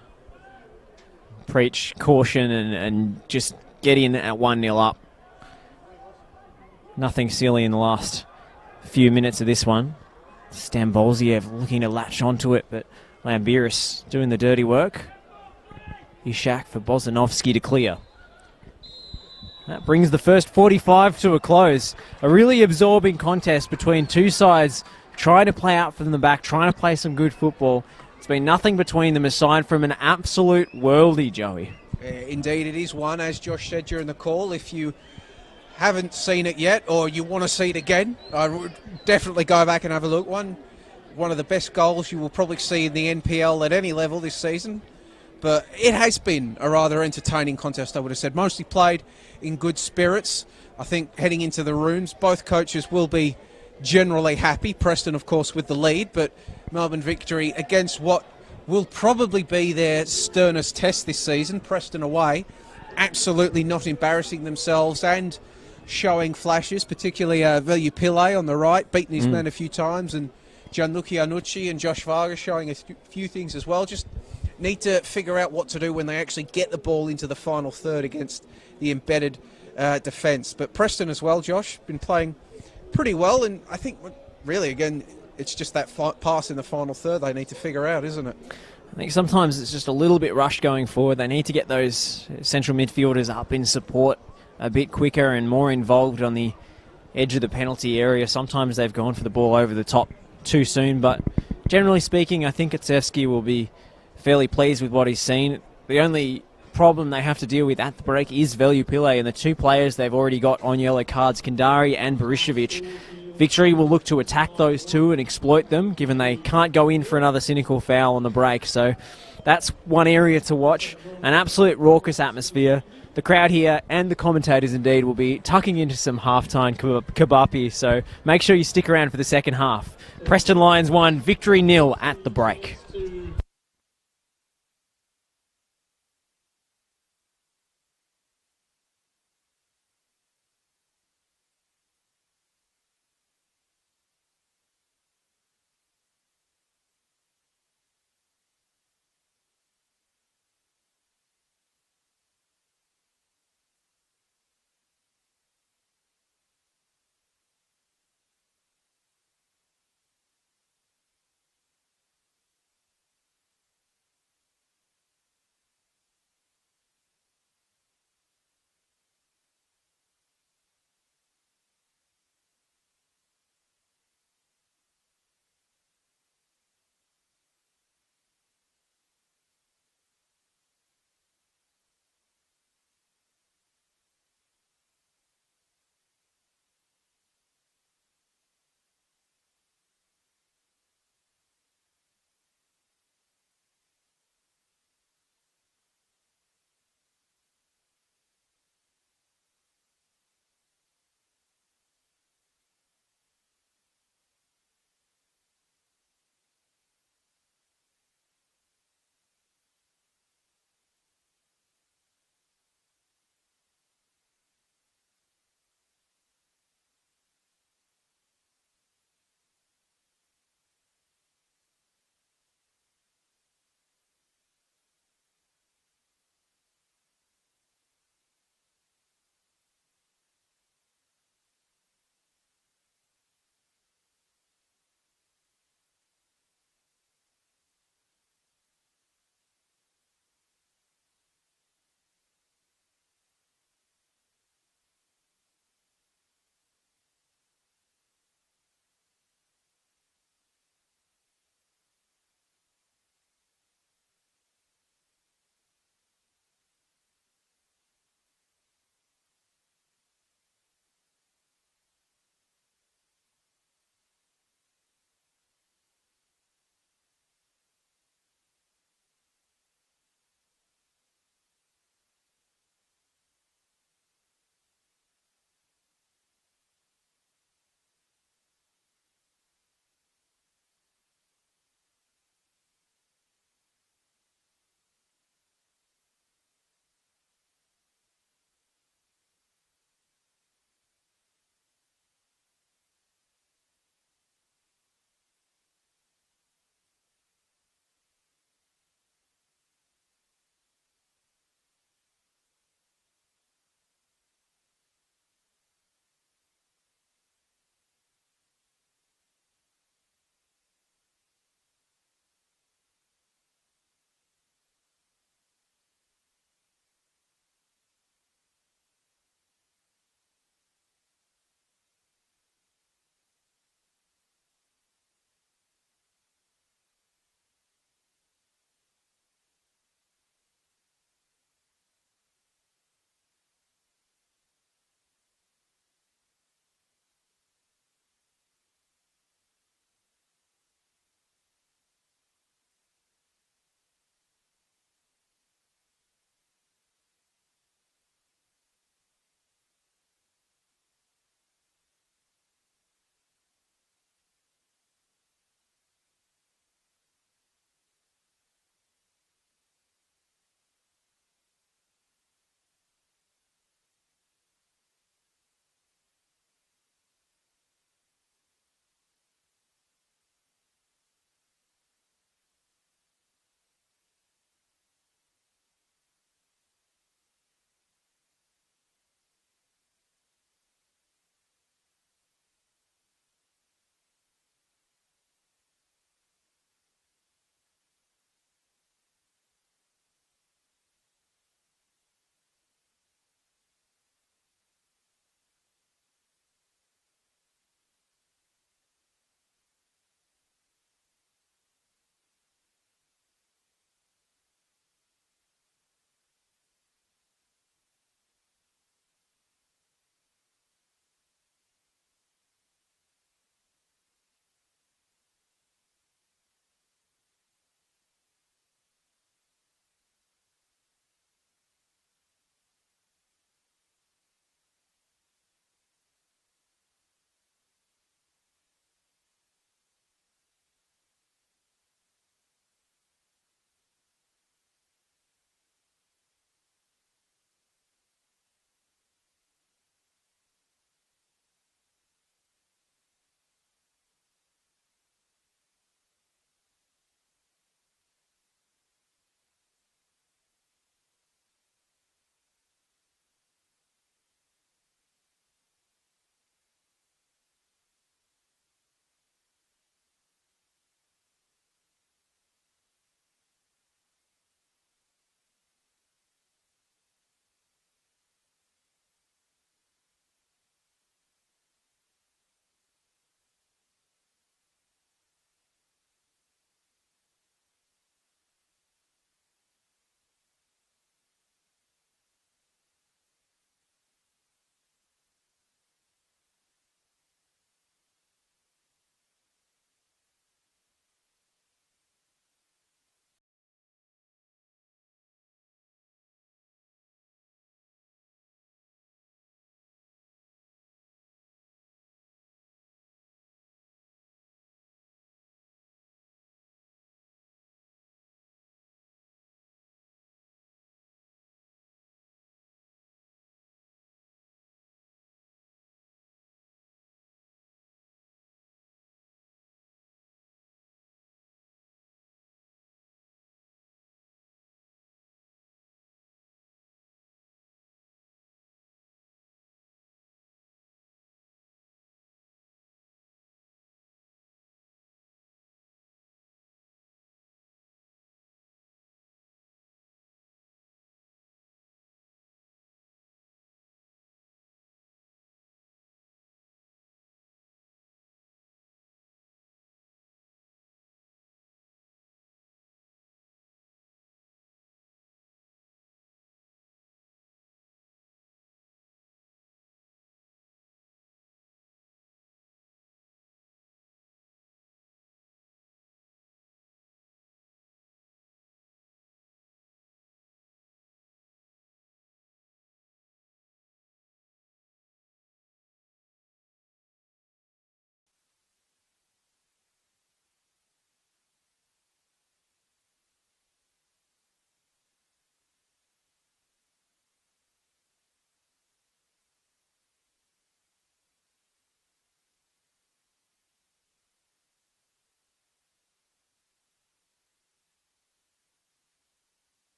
preach caution and just get in at 1-0 up. Nothing silly in the last few minutes of this one. Stambolziev looking to latch onto it, but Lambiris doing the dirty work. Ishak for Bozanovsky to clear. That brings the first 45 to a close. A really absorbing contest between two sides trying to play out from the back, trying to play some good football. It's been nothing between them aside from an absolute worldie, Joey. Indeed, it is one, as Josh said during the call. If you haven't seen it yet or you want to see it again, I would definitely go back and have a look. One of the best goals you will probably see in the NPL at any level this season. But it has been a rather entertaining contest, I would have said. Mostly played in good spirits. I think heading into the rooms, both coaches will be generally happy. Preston, of course, with the lead, but Melbourne victory against what will probably be their sternest test this season. Preston away, absolutely not embarrassing themselves and showing flashes, particularly Velju Pillay on the right, beating his men a few times, and Gianluca Iannucci and Josh Vargas showing a few things as well. Just need to figure out what to do when they actually get the ball into the final third against the embedded defence. But Preston as well, Josh, been playing pretty well, and I think really, again, it's just that pass in the final third they need to figure out, isn't it? I think sometimes it's just a little bit rushed going forward. They need to get those central midfielders up in support a bit quicker and more involved on the edge of the penalty area. Sometimes they've gone for the ball over the top too soon, but generally speaking, I think Kutsevsky will be fairly pleased with what he's seen. The only problem they have to deal with at the break is Velju Pillay, and the two players they've already got on yellow cards, Kandari and Berishevic. Victory will look to attack those two and exploit them, given they can't go in for another cynical foul on the break. So that's one area to watch. An absolute raucous atmosphere. The crowd here and the commentators indeed will be tucking into some halftime kabapi, so make sure you stick around for the second half. Preston Lions 1, Victory 0 at the break.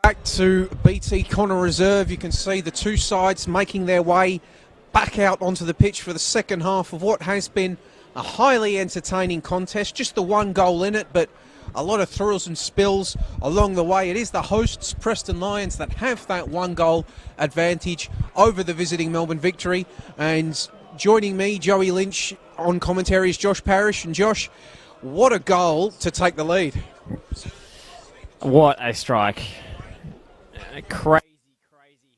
Back to BT Connor Reserve. You can see the two sides making their way back out onto the pitch for the second half of what has been a highly entertaining contest. Just the one goal in it, but a lot of thrills and spills along the way. It is the hosts, Preston Lions, that have that one goal advantage over the visiting Melbourne Victory. And joining me, Joey Lynch, on commentary is Josh Parrish. And Josh, what a goal to take the lead. What a strike. A crazy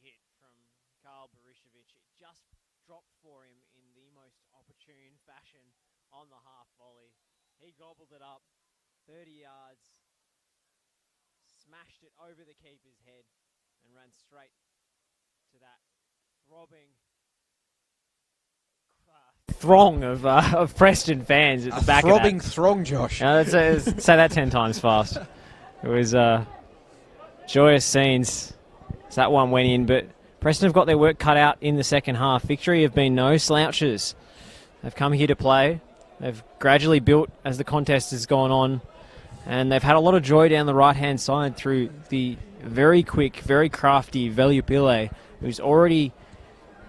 hit from Karl Berishovic. It just dropped for him in the most opportune fashion on the half volley. He gobbled it up 30 yards, smashed it over the keeper's head and ran straight to that throbbing throng of Preston fans at the back of that. Throbbing throng, Josh. Let's say that 10 times fast. It was joyous scenes. So that one went in, but Preston have got their work cut out in the second half. Victory have been no slouches. They've come here to play. They've gradually built as the contest has gone on, and they've had a lot of joy down the right-hand side through the very quick, very crafty Velupile, who's already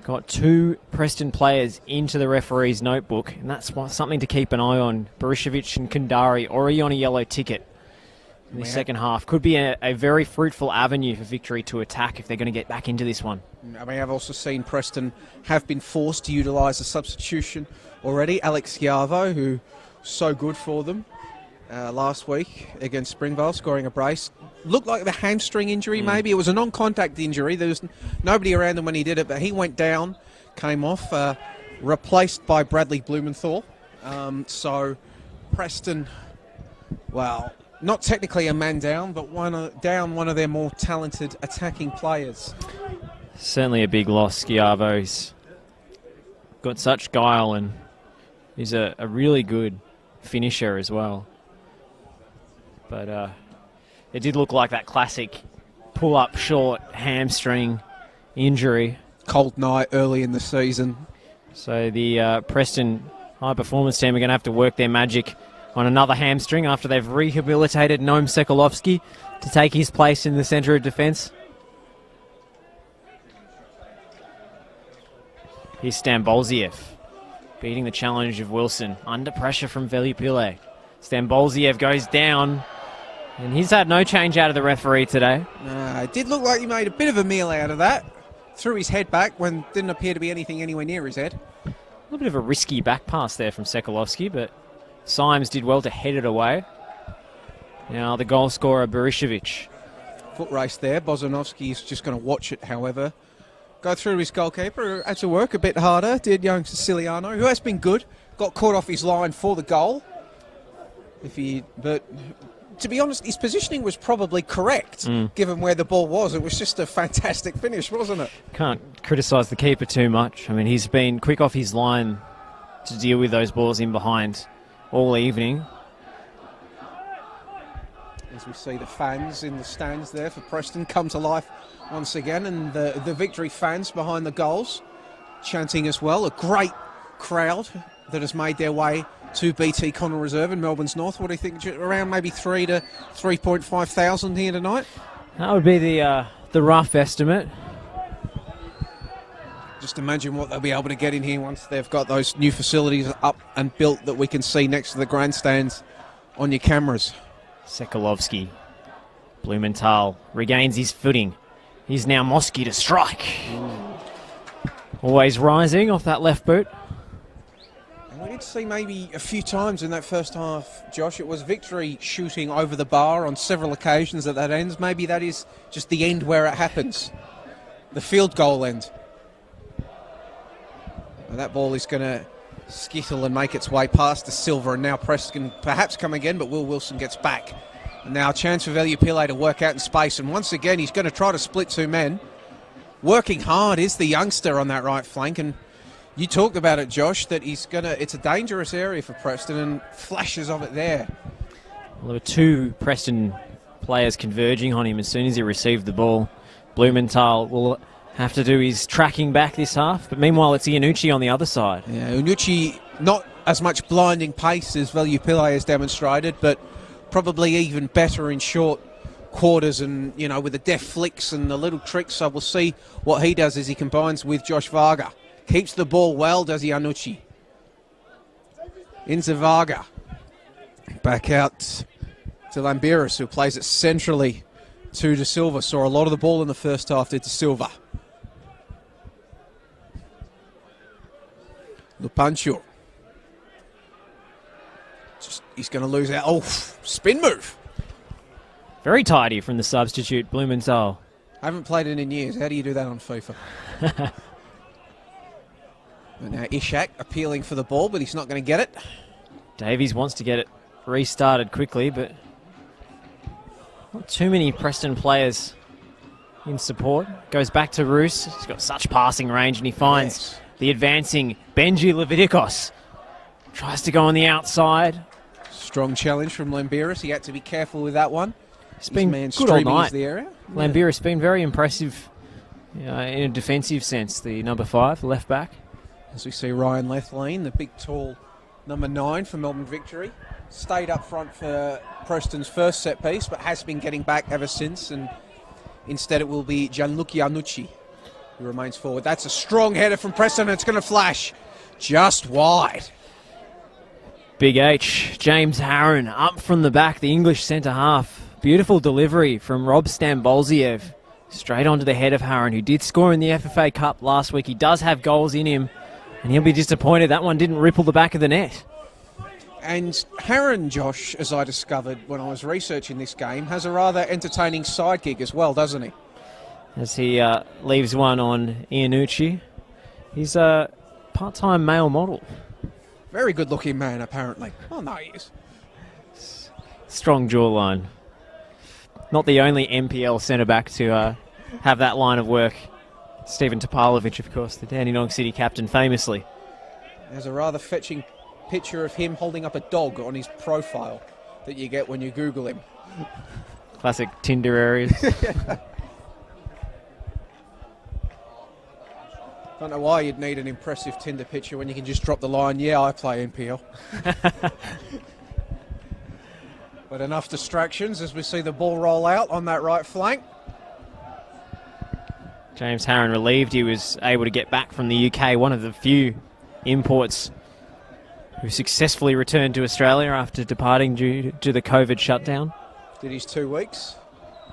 got two Preston players into the referee's notebook, and that's something to keep an eye on. Berishovic and Kandari already on a yellow ticket in the second half. Could be a very fruitful avenue for Victory to attack if they're going to get back into this one. I mean, I've also seen Preston have been forced to utilise a substitution already. Alex Yarvo, who so good for them last week against Springvale, scoring a brace. Looked like the hamstring injury, maybe. It was a non-contact injury. There was nobody around him when he did it, but he went down, came off, replaced by Bradley Blumenthal. So Preston, well, not technically a man down, but one of their more talented attacking players. Certainly a big loss. Schiavo's got such guile, and he's a really good finisher as well. But it did look like that classic pull-up short hamstring injury. Cold night early in the season. So the Preston high-performance team are going to have to work their magic on another hamstring after they've rehabilitated Noam Sekulovsky to take his place in the centre of defence. Here's Stambolziev beating the challenge of Wilson. Under pressure from Velupile. Stambolziev goes down, and he's had no change out of the referee today. It did look like he made a bit of a meal out of that. Threw his head back when didn't appear to be anything anywhere near his head. A little bit of a risky back pass there from Sekulovsky, but Symes did well to head it away. Now the goal scorer, Berishovic. Foot race there. Bozanovsky is just going to watch it, however. Go through his goalkeeper. Had to work a bit harder, did young Siciliano, who has been good. Got caught off his line for the goal. But to be honest, his positioning was probably correct, given where the ball was. It was just a fantastic finish, wasn't it? Can't criticise the keeper too much. I mean, he's been quick off his line to deal with those balls in behind all evening. As we see the fans in the stands there for Preston come to life once again, and the Victory fans behind the goals chanting as well. A great crowd that has made their way to BT Connor Reserve in Melbourne's North. What do you think? Around maybe 3 to 3.5 thousand here tonight? That would be the rough estimate. Just imagine what they'll be able to get in here once they've got those new facilities up and built that we can see next to the grandstands on your cameras. Sekulovsky. Blumenthal regains his footing. He's now Mosky to strike. Always rising off that left boot. And we did see maybe a few times in that first half, Josh, it was Victory shooting over the bar on several occasions at that end. Maybe that is just the end where it happens. The field goal end. And that ball is going to skittle and make its way past the Silver, and now Preston can perhaps come again, but Will Wilson gets back. And now a chance for Velupile to work out in space, and once again he's going to try to split two men. Working hard is the youngster on that right flank, and you talked about it, Josh, that it's a dangerous area for Preston, and flashes of it there. Well, there were two Preston players converging on him as soon as he received the ball. Blumenthal will have to do his tracking back this half, but meanwhile it's Iannucci on the other side. Yeah, Iannucci not as much blinding pace as Velupile has demonstrated, but probably even better in short quarters and, you know, with the deft flicks and the little tricks. So we'll see what he does as he combines with Josh Varga. Keeps the ball well, does Iannucci. Into Varga. Back out to Lambiris, who plays it centrally to De Silva. Saw a lot of the ball in the first half to De Silva. Lupancio. He's going to lose out. Oh, spin move. Very tidy from the substitute, Blumenthal. I haven't played it in years. How do you do that on FIFA? And now Ishak appealing for the ball, but he's not going to get it. Davies wants to get it restarted quickly, but not too many Preston players in support. Goes back to Roos. He's got such passing range, and he finds the advancing Benji Leviticos. Tries to go on the outside. Strong challenge from Lambiris. He had to be careful with that one. It's been good all night. The area. Lambiris been very impressive in a defensive sense, the number 5, left back. As we see Ryan Lethlean, the big, tall number 9 for Melbourne Victory. Stayed up front for Preston's first set piece, but has been getting back ever since. And instead it will be Gianluca Iannucci who remains forward. That's a strong header from Preston, and it's going to flash just wide. Big H, James Harron, up from the back, the English centre-half. Beautiful delivery from Rob Stambolziev. Straight onto the head of Harron, who did score in the FFA Cup last week. He does have goals in him, and he'll be disappointed that one didn't ripple the back of the net. And Harron, Josh, as I discovered when I was researching this game, has a rather entertaining side gig as well, doesn't he? As he leaves one on Iannucci. He's a part-time male model. Very good-looking man, apparently. Oh, no, he is. Strong jawline. Not the only NPL centre-back to have that line of work. Stephen Topalovic, of course, the Dandenong City captain, famously. There's a rather fetching picture of him holding up a dog on his profile that you get when you Google him. Classic Tinder areas. Don't know why you'd need an impressive Tinder picture when you can just drop the line, yeah, I play NPL. But enough distractions as we see the ball roll out on that right flank. James Harron relieved he was able to get back from the UK, one of the few imports who successfully returned to Australia after departing due to the COVID shutdown. Did his 2 weeks.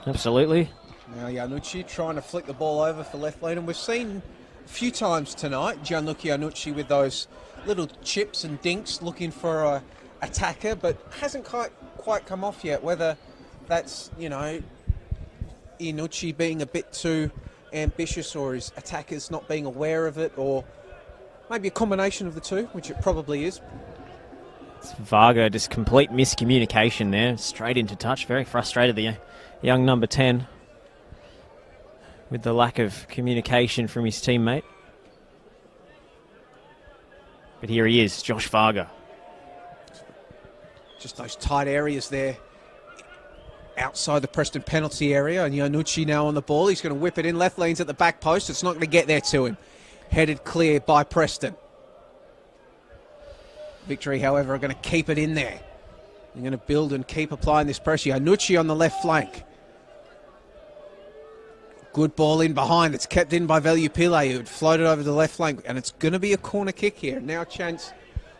Absolutely. Now Iannucci trying to flick the ball over for Lethlean, and we've seen a few times tonight Gianluca Iannucci with those little chips and dinks looking for a attacker, but hasn't quite come off yet. Whether that's, you know, Iannucci being a bit too ambitious or his attackers not being aware of it, or maybe a combination of the two, which it probably is. It's Varga, just complete miscommunication there, straight into touch. Very frustrated, the young number 10, with the lack of communication from his teammate. But here he is, Josh Varga. Just those tight areas there outside the Preston penalty area, and Iannucci now on the ball. He's going to whip it in. Lethlean's at the back post. It's not going to get there to him. Headed clear by Preston. Victory, however, are going to keep it in there. They're going to build and keep applying this pressure. Iannucci on the left flank. Good ball in behind. It's kept in by Velupile, who had floated over the left flank. And it's going to be a corner kick here. Now a chance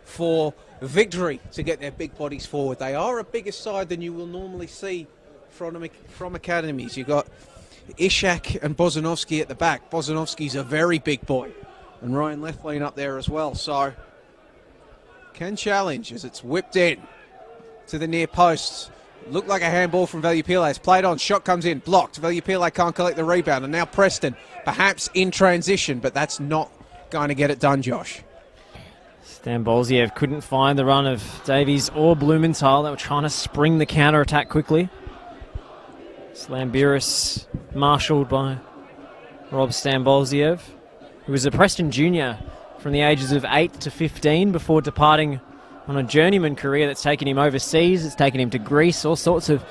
for Victory to get their big bodies forward. They are a bigger side than you will normally see from academies. You've got Ishak and Bozanovsky at the back. Bozanovsky's a very big boy. And Ryan Lethlean up there as well. So can challenge as it's whipped in to the near post. Looked like a handball from Velupile. It's played on. Shot comes in. Blocked. Velupile can't collect the rebound. And now Preston, perhaps in transition, but that's not going to get it done, Josh. Stambolziev couldn't find the run of Davies or Blumenthal. They were trying to spring the counter-attack quickly. Slambiris marshalled by Rob Stambolziev, who was a Preston junior from the ages of 8 to 15 before departing on a journeyman career that's taken him overseas. It's taken him to Greece, all sorts of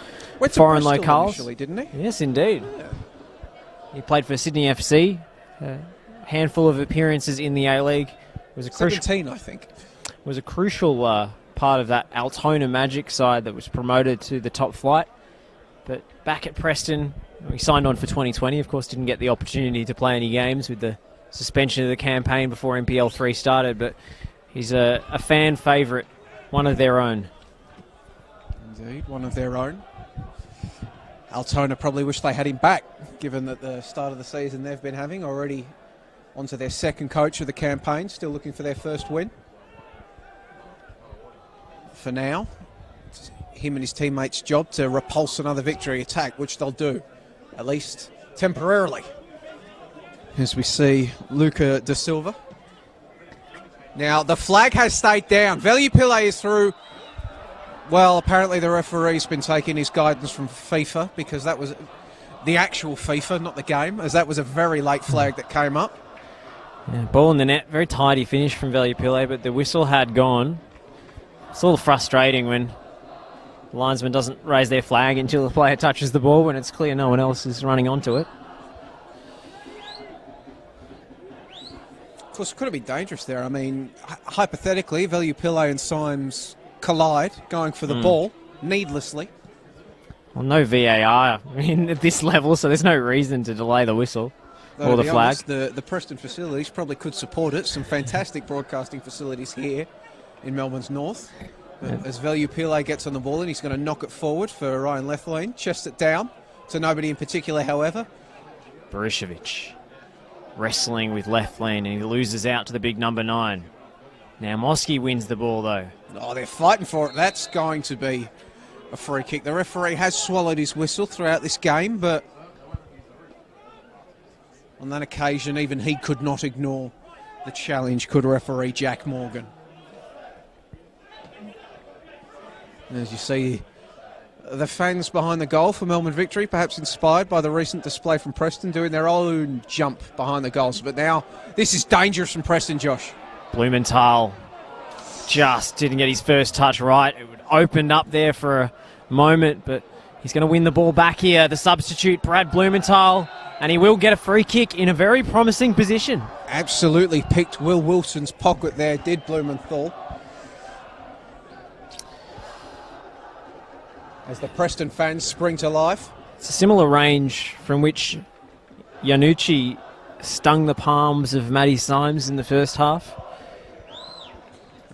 foreign locales. Initially, didn't he? Yes, indeed. Yeah. He played for Sydney FC, a handful of appearances in the A-League. Was a 17, I think. Was a crucial part of that Altona Magic side that was promoted to the top flight. But back at Preston, he signed on for 2020, of course didn't get the opportunity to play any games with the suspension of the campaign before NPL3 started, but he's a fan favourite, one of their own. Indeed, one of their own. Altona probably wish they had him back, given that the start of the season they've been having, already onto their second coach of the campaign, still looking for their first win. For now, it's him and his teammates' job to repulse another victory attack, which they'll do, at least temporarily. As we see Luca da Silva. Now, the flag has stayed down. Veliupile is through. Well, apparently the referee's been taking his guidance from FIFA, because that was the actual FIFA, not the game, as that was a very late flag that came up. Yeah, ball in the net, very tidy finish from Veliupile, but the whistle had gone. It's a little frustrating when the linesman doesn't raise their flag until the player touches the ball when it's clear no one else is running onto it. Of course, could it be dangerous there? I mean, hypothetically, Veliupile and Symes collide, going for the ball, needlessly. Well, no VAR at this level, so there's no reason to delay the whistle or the flag. Honest, the Preston facilities probably could support it. Some fantastic broadcasting facilities here in Melbourne's north. As Veliupile gets on the ball and he's going to knock it forward for Ryan Lethlean, chest it down to nobody in particular, however. Berishovic wrestling with Lethlean, and he loses out to the big number 9. Now Mosky wins the ball though. Oh, they're fighting for it. That's going to be a free kick. The referee has swallowed his whistle throughout this game, but on that occasion, even he could not ignore the challenge, could referee Jack Morgan. And as you see, the fans behind the goal for Melbourne victory, perhaps inspired by the recent display from Preston, doing their own jump behind the goals. But now, this is dangerous from Preston, Josh. Blumenthal just didn't get his first touch right. It opened up there for a moment, but he's going to win the ball back here. The substitute, Brad Blumenthal, and he will get a free kick in a very promising position. Absolutely picked Will Wilson's pocket there, did Blumenthal. As the Preston fans spring to life. It's a similar range from which Iannucci stung the palms of Matty Symes in the first half.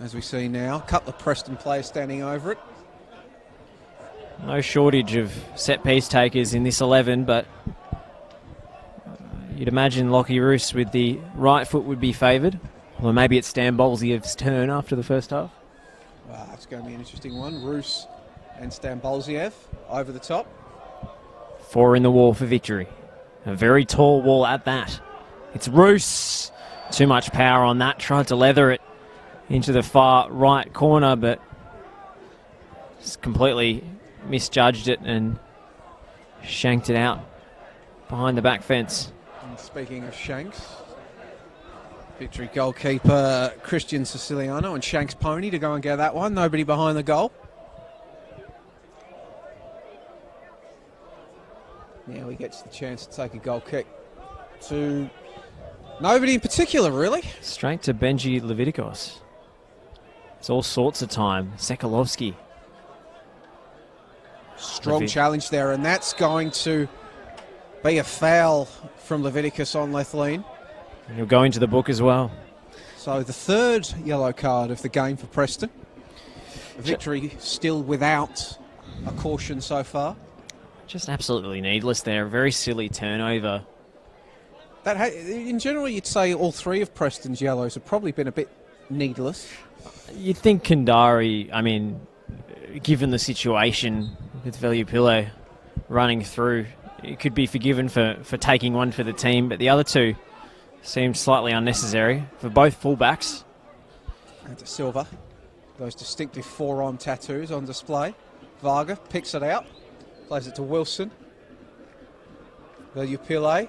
As we see now, a couple of Preston players standing over it. No shortage of set-piece takers in this 11, but you'd imagine Lockie Roos with the right foot would be favoured. Or maybe it's Stan Bolziev's turn after the first half. Wow, it's going to be an interesting one. Roos and Stan Bolziev over the top. 4 in the wall for victory. A very tall wall at that. It's Roos. Too much power on that. Tried to leather it into the far right corner, but just completely misjudged it and shanked it out behind the back fence. And speaking of shanks, victory goalkeeper Christian Siciliano and Shanks Pony to go and get that one. Nobody behind the goal. Now he gets the chance to take a goal kick to nobody in particular, really. Straight to Benji Levitikos. It's all sorts of time. Sekalovsky. Strong challenge there, and that's going to be a foul from Leviticus on Lethlean. He'll go into the book as well. So the third yellow card of the game for Preston. A victory still without a caution so far. Just absolutely needless there. A very silly turnover. In general, you'd say all 3 of Preston's yellows have probably been a bit needless. You'd think Kandari, I mean, given the situation with Veliupile running through, it could be forgiven for taking one for the team, but the other 2 seemed slightly unnecessary for both fullbacks. And to Silva, those distinctive forearm tattoos on display. Varga picks it out, plays it to Wilson. Veliupile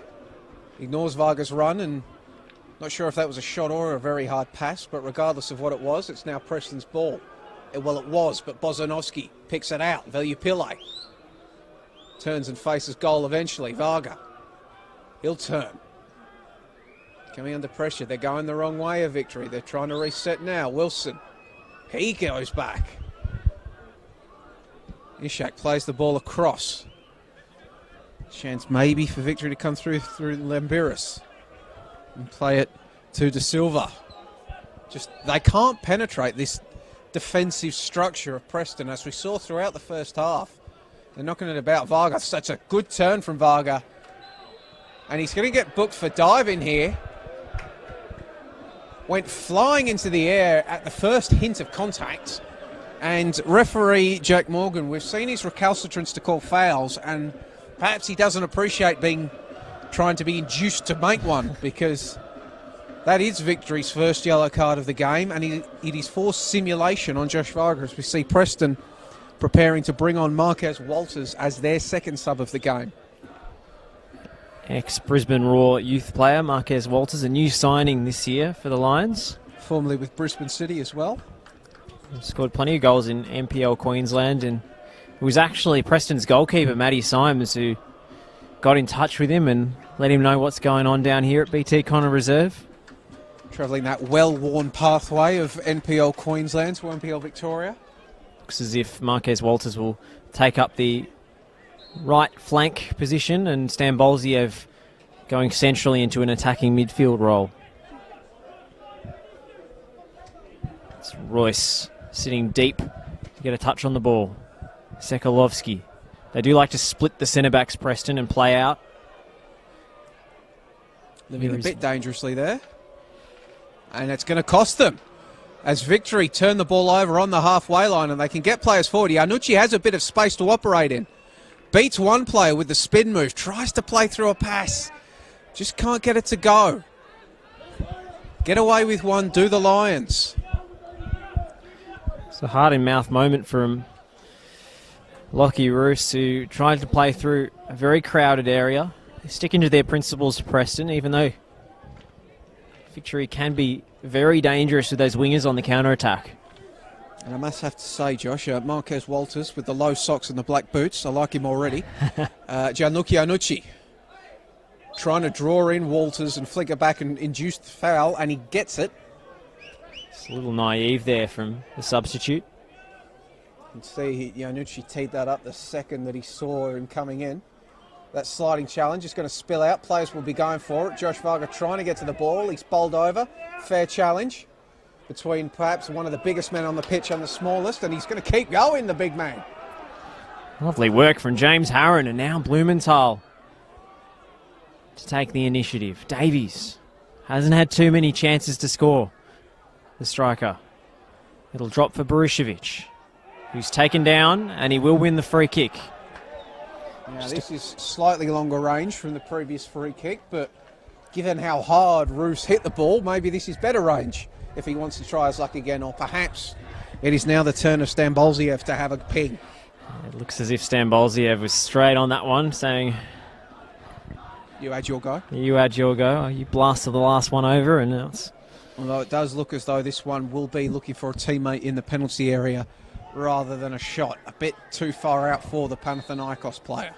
ignores Varga's run, and not sure if that was a shot or a very hard pass, but regardless of what it was, it's now Preston's ball. Well, it was, but Bozanovski picks it out. Veliupile turns and faces goal eventually. Varga, he'll turn. Coming under pressure. They're going the wrong way of victory. They're trying to reset now. Wilson, he goes back. Ishak plays the ball across. Chance maybe for victory to come through Lambiris and play it to De Silva. Just they can't penetrate this defensive structure of Preston, as we saw throughout the first half. They're knocking it about. Varga, such a good turn from Varga. And he's going to get booked for diving here. Went flying into the air at the first hint of contact. And referee Jack Morgan, we've seen his recalcitrance to call fouls, and perhaps he doesn't appreciate trying to be induced to make one, because that is Victory's first yellow card of the game, and it is forced simulation on Josh Varga, as we see Preston preparing to bring on Marquez Walters as their second sub of the game. Ex-Brisbane Roar youth player Marquez Walters, a new signing this year for the Lions. Formerly with Brisbane City as well. Scored plenty of goals in NPL Queensland, and it was actually Preston's goalkeeper, Matty Symes, who got in touch with him and let him know what's going on down here at BT Connor Reserve. Travelling that well-worn pathway of NPL Queensland to NPL Victoria. Looks as if Marquez Walters will take up the right flank position, and Stambolziev going centrally into an attacking midfield role. It's Royce sitting deep to get a touch on the ball. Sekalovsky. They do like to split the centre-backs, Preston, and play out. Living a bit dangerously there. And it's going to cost them, as Victory turn the ball over on the halfway line, and they can get players forward. Iannucci has a bit of space to operate in. Beats one player with the spin move. Tries to play through a pass. Just can't get it to go. Get away with one. Do the Lions. It's a heart-in-mouth moment from Lockie Roos, who tried to play through a very crowded area. They're sticking to their principles to Preston, even though Victory can be very dangerous with those wingers on the counter-attack. And I must have to say, Josh, Marquez Walters with the low socks and the black boots, I like him already. Gianluca Iannucci trying to draw in Walters and flick it back and induce the foul, and he gets it. It's a little naive there from the substitute. You can see Iannucci teed that up the second that he saw him coming in. That sliding challenge is going to spill out. Players will be going for it. Josh Varga trying to get to the ball. He's bowled over. Fair challenge between perhaps one of the biggest men on the pitch and the smallest, and he's going to keep going, the big man. Lovely work from James Harron, and now Blumenthal to take the initiative. Davies hasn't had too many chances to score, the striker. It'll drop for Borusevich, who's taken down, and he will win the free kick. Now, this is slightly longer range from the previous free kick, but given how hard Roos hit the ball, maybe this is better range if he wants to try his luck again, or perhaps it is now the turn of Stambolziev to have a ping. It looks as if Stambolziev was straight on that one, saying, you had your go. You had your go. You blasted the last one over, and now it's... Although it does look as though this one will be looking for a teammate in the penalty area rather than a shot. A bit too far out for the Panathinaikos player.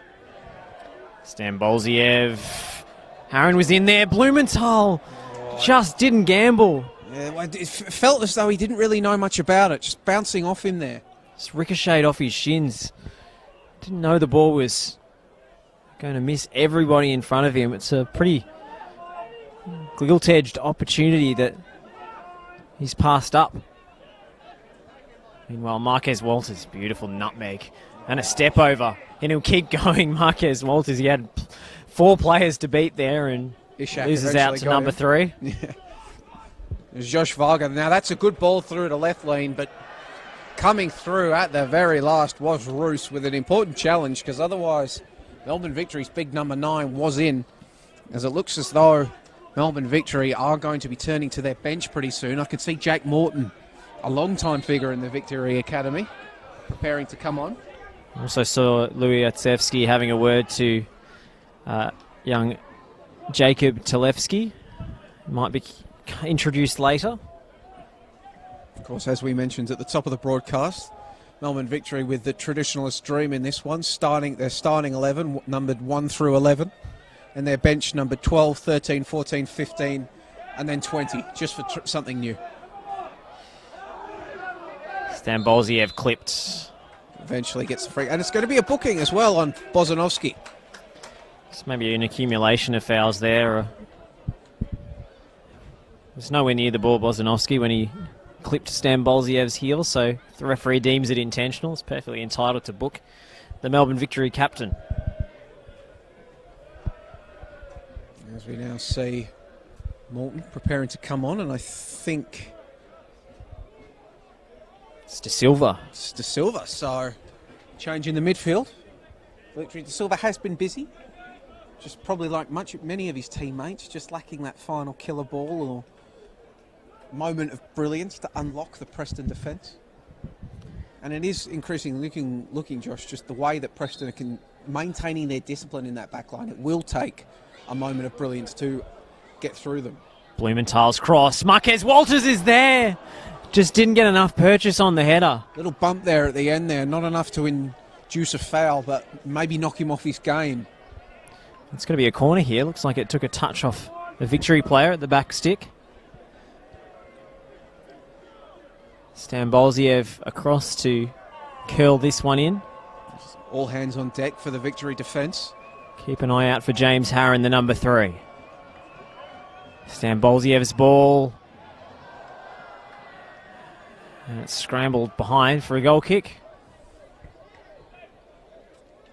Stambolziev. Harron was in there. Blumenthal just didn't gamble. Yeah, it felt as though he didn't really know much about it, just bouncing off him there. Just ricocheted off his shins. Didn't know the ball was going to miss everybody in front of him. It's a pretty gilt-edged opportunity that he's passed up. Meanwhile, Marquez Walters, beautiful nutmeg and a step over, and he'll keep going. Marquez Walters, he had 4 players to beat there, and Ishak loses out to number 3. Yeah. There's Josh Varga. Now that's a good ball through to left lane, but coming through at the very last was Roos with an important challenge, because otherwise Melbourne Victory's big number 9 was in, as it looks as though Melbourne Victory are going to be turning to their bench pretty soon. I could see Jack Morton, a long-time figure in the Victory Academy, preparing to come on. Also saw Louis Atsevsky having a word to young Jacob Talevsky. Might be introduced later. Of course, as we mentioned at the top of the broadcast, Melbourne Victory with the traditionalist dream in this one, their starting 11, numbered 1 through 11, and their bench numbered 12, 13, 14, 15, and then 20, just for something new. Stambolziev clipped. Eventually gets the free, and it's going to be a booking as well on Bozanovsky. It's maybe an accumulation of fouls there. Was nowhere near the ball, Bozanovsky, when he clipped Stambolziev's heel, so if the referee deems it intentional, it's perfectly entitled to book the Melbourne Victory captain. As we now see Morton preparing to come on, and I think It's De Silva. it's De Silva, so change in the midfield. Victory De Silva has been busy, just probably like many of his teammates, just lacking that final killer ball or moment of brilliance to unlock the Preston defence. And it is increasingly looking, Josh, just the way that Preston can maintaining their discipline in that back line. It will take a moment of brilliance to get through them. Blumenthal's cross. Marquez Walters is there. Just didn't get enough purchase on the header. Little bump there at the end there, not enough to induce a foul, but maybe knock him off his game. It's going to be a corner here. Looks like it took a touch off the Victory player at the back stick. Stambolziev across to curl this one in. All hands on deck for the Victory defence. Keep an eye out for James Harron, the number 3. Stambolziev's ball. And it's scrambled behind for a goal kick.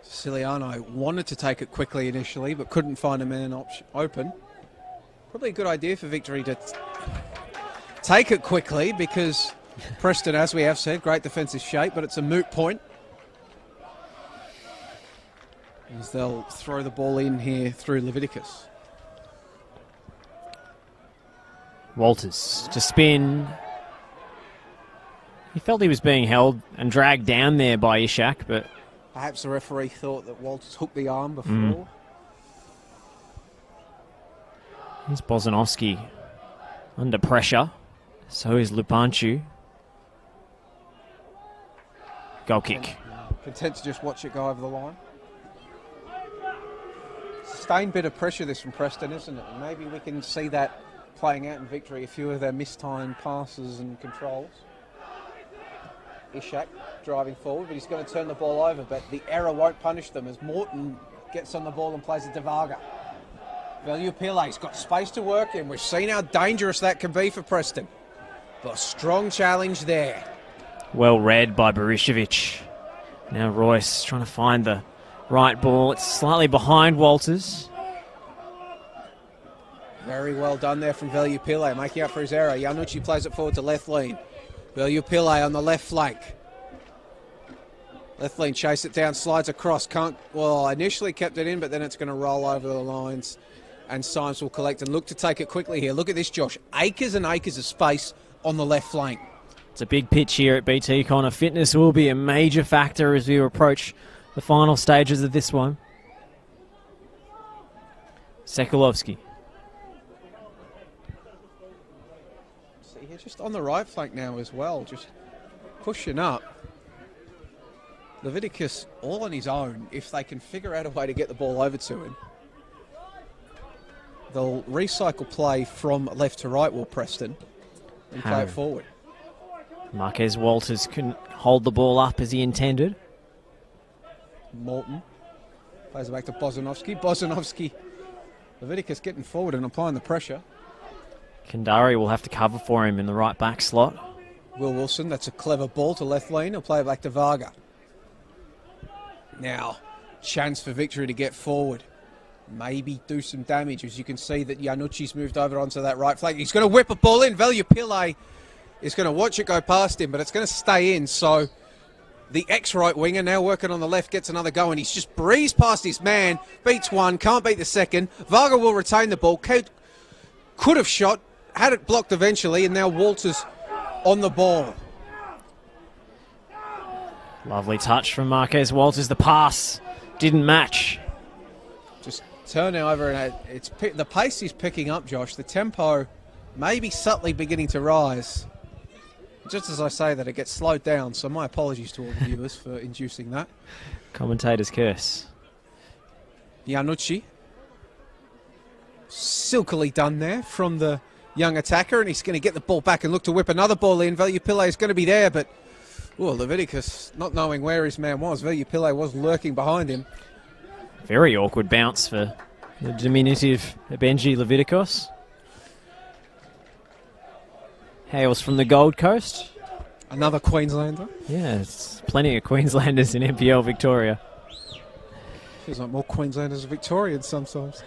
Siciliano wanted to take it quickly initially, but couldn't find a man open. Probably a good idea for Victory to take it quickly, because Preston, as we have said, great defensive shape, but it's a moot point, as they'll throw the ball in here through Leviticus. Walters to spin. He felt he was being held and dragged down there by Ishak, but Perhaps the referee thought that Walters hooked the arm before. Here's Bozanovsky under pressure. So is Lupanchu. Goal kick. Content to just watch it go over the line. Sustained bit of pressure this from Preston, isn't it? And maybe we can see that playing out in Victory, a few of their mistimed passes and controls. Ishak driving forward, but he's going to turn the ball over, but the error won't punish them as Morton gets on the ball and plays it to Varga. Velupile's got space to work in. We've seen how dangerous that can be for Preston. But a strong challenge there. Well read by Berishevic. Now Royce trying to find the right ball. It's slightly behind Walters. Very well done there from Velupile, making up for his error. Iannucci plays it forward to Lethlean. Velupile on the left flank. Lethlean chase it down, slides across. Initially kept it in, but then it's going to roll over the lines, and Symes will collect and look to take it quickly here. Look at this, Josh. Acres and acres of space on the left flank. It's a big pitch here at BT Connor. Fitness will be a major factor as we approach the final stages of this one. Sekulovsky. See here, just on the right flank now as well, just pushing up. Leviticus all on his own. If they can figure out a way to get the ball over to him, they'll recycle play from left to right, will Preston, and play it forward. Marquez Walters couldn't hold the ball up as he intended. Morton plays it back to Bozanovsky. Bozanovsky, Leviticus getting forward and applying the pressure. Kandari will have to cover for him in the right back slot. Will Wilson, that's a clever ball to Lethlean. He'll play it back to Varga. Now, chance for Victory to get forward. Maybe do some damage, as you can see that Iannucci's moved over onto that right flank. He's going to whip a ball in. Velupile is going to watch it go past him, but it's going to stay in. So the ex-right winger now working on the left gets another go, and he's just breezed past his man. Beats one, can't beat the second. Varga will retain the ball. Could have shot, had it blocked eventually, and now Walters on the ball. Lovely touch from Marquez Walters. The pass didn't match. Just turn over, and the pace is picking up, Josh. The tempo may be subtly beginning to rise. Just as I say that, it gets slowed down, so my apologies to all the viewers for inducing that. Commentator's curse. Iannucci. Silkily done there from the young attacker, and he's going to get the ball back and look to whip another ball in. Velupile is going to be there, but Leviticus not knowing where his man was. Velupile was lurking behind him. Very awkward bounce for the diminutive Benji Leviticos. Hails from the Gold Coast. Another Queenslander. Yeah, it's plenty of Queenslanders in NPL Victoria. Feels like more Queenslanders are Victorians sometimes.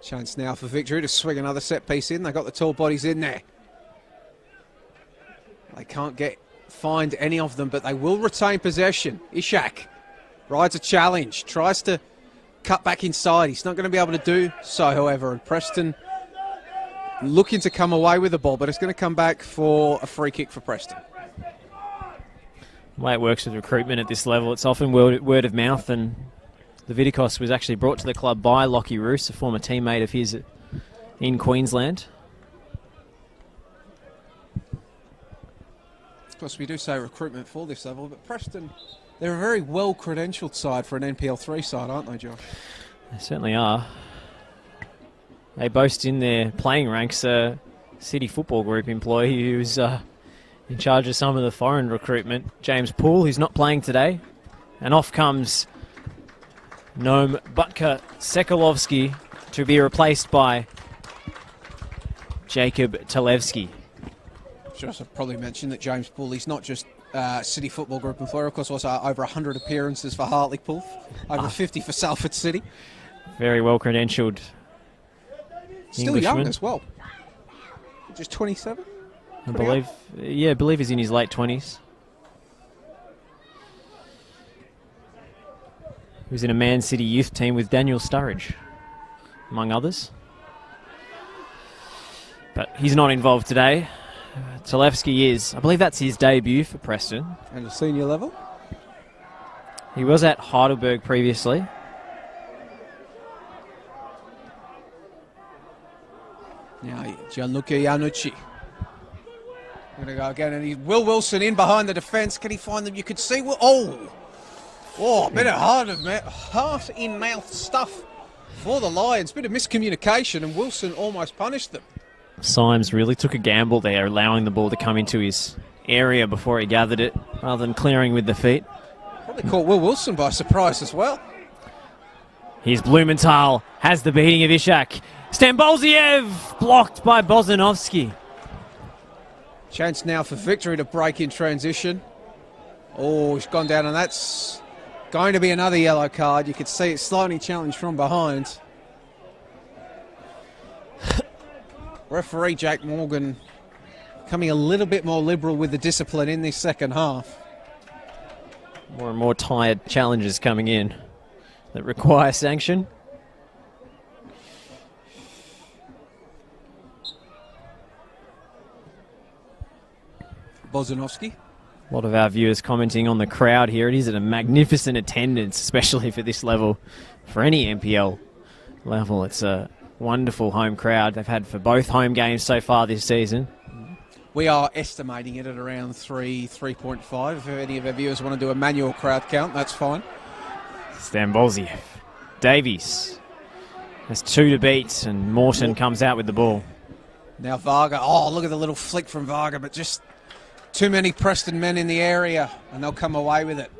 Chance now for Victory to swing another set piece in. They got the tall bodies in there. They can't find any of them, but they will retain possession. Ishak rides a challenge, tries to cut back inside. He's not going to be able to do so, however. And Preston looking to come away with the ball, but it's going to come back for a free kick for Preston. The way it works with recruitment at this level, it's often word of mouth, and Leviticos was actually brought to the club by Lockie Roos, a former teammate of his in Queensland. Of course, we do say recruitment for this level, but Preston, they're a very well-credentialed side for an NPL3 side, aren't they, Josh? They certainly are. They boast in their playing ranks a City Football Group employee who's in charge of some of the foreign recruitment, James Poole, who's not playing today. And off comes Noam Butka-Sekalovsky to be replaced by Jacob Talevsky. Should also probably mention that James Poole, he's not just City Football Group employer, of course, also over 100 appearances for Hartlepool, over 50 for Salford City. Very well credentialed. Still Englishman. young as well. Just 27? I believe he's in his late 20s. He was in a Man City youth team with Daniel Sturridge, among others. But he's not involved today. Talevsky is. I believe that's his debut for Preston. And a senior level? He was at Heidelberg previously. Now, Gianluca Iannucci. Going to go again, and Will Wilson in behind the defence. Can he find them? You could see... a bit of heart-in-mouth stuff for the Lions. Bit of miscommunication, and Wilson almost punished them. Symes really took a gamble there, allowing the ball to come into his area before he gathered it, rather than clearing with the feet. Probably caught Will Wilson by surprise as well. Here's Blumenthal, has the beating of Ishak. Stambolziev blocked by Bozanovsky. Chance now for Victory to break in transition. Oh, he's gone down, and that's going to be another yellow card. You could see it slightly challenged from behind. Referee Jack Morgan coming a little bit more liberal with the discipline in this second half. More and more tired challenges coming in that require sanction. Bozanovsky. A lot of our viewers commenting on the crowd here. It is a magnificent attendance, especially for this level, for any NPL level. It's a wonderful home crowd they've had for both home games so far this season. We are estimating it at around 3.5. If any of our viewers want to do a manual crowd count, that's fine. Stambolziev. Davies has two to beat, and Morton comes out with the ball. Now Varga. Oh, look at the little flick from Varga, but just too many Preston men in the area, and they'll come away with it.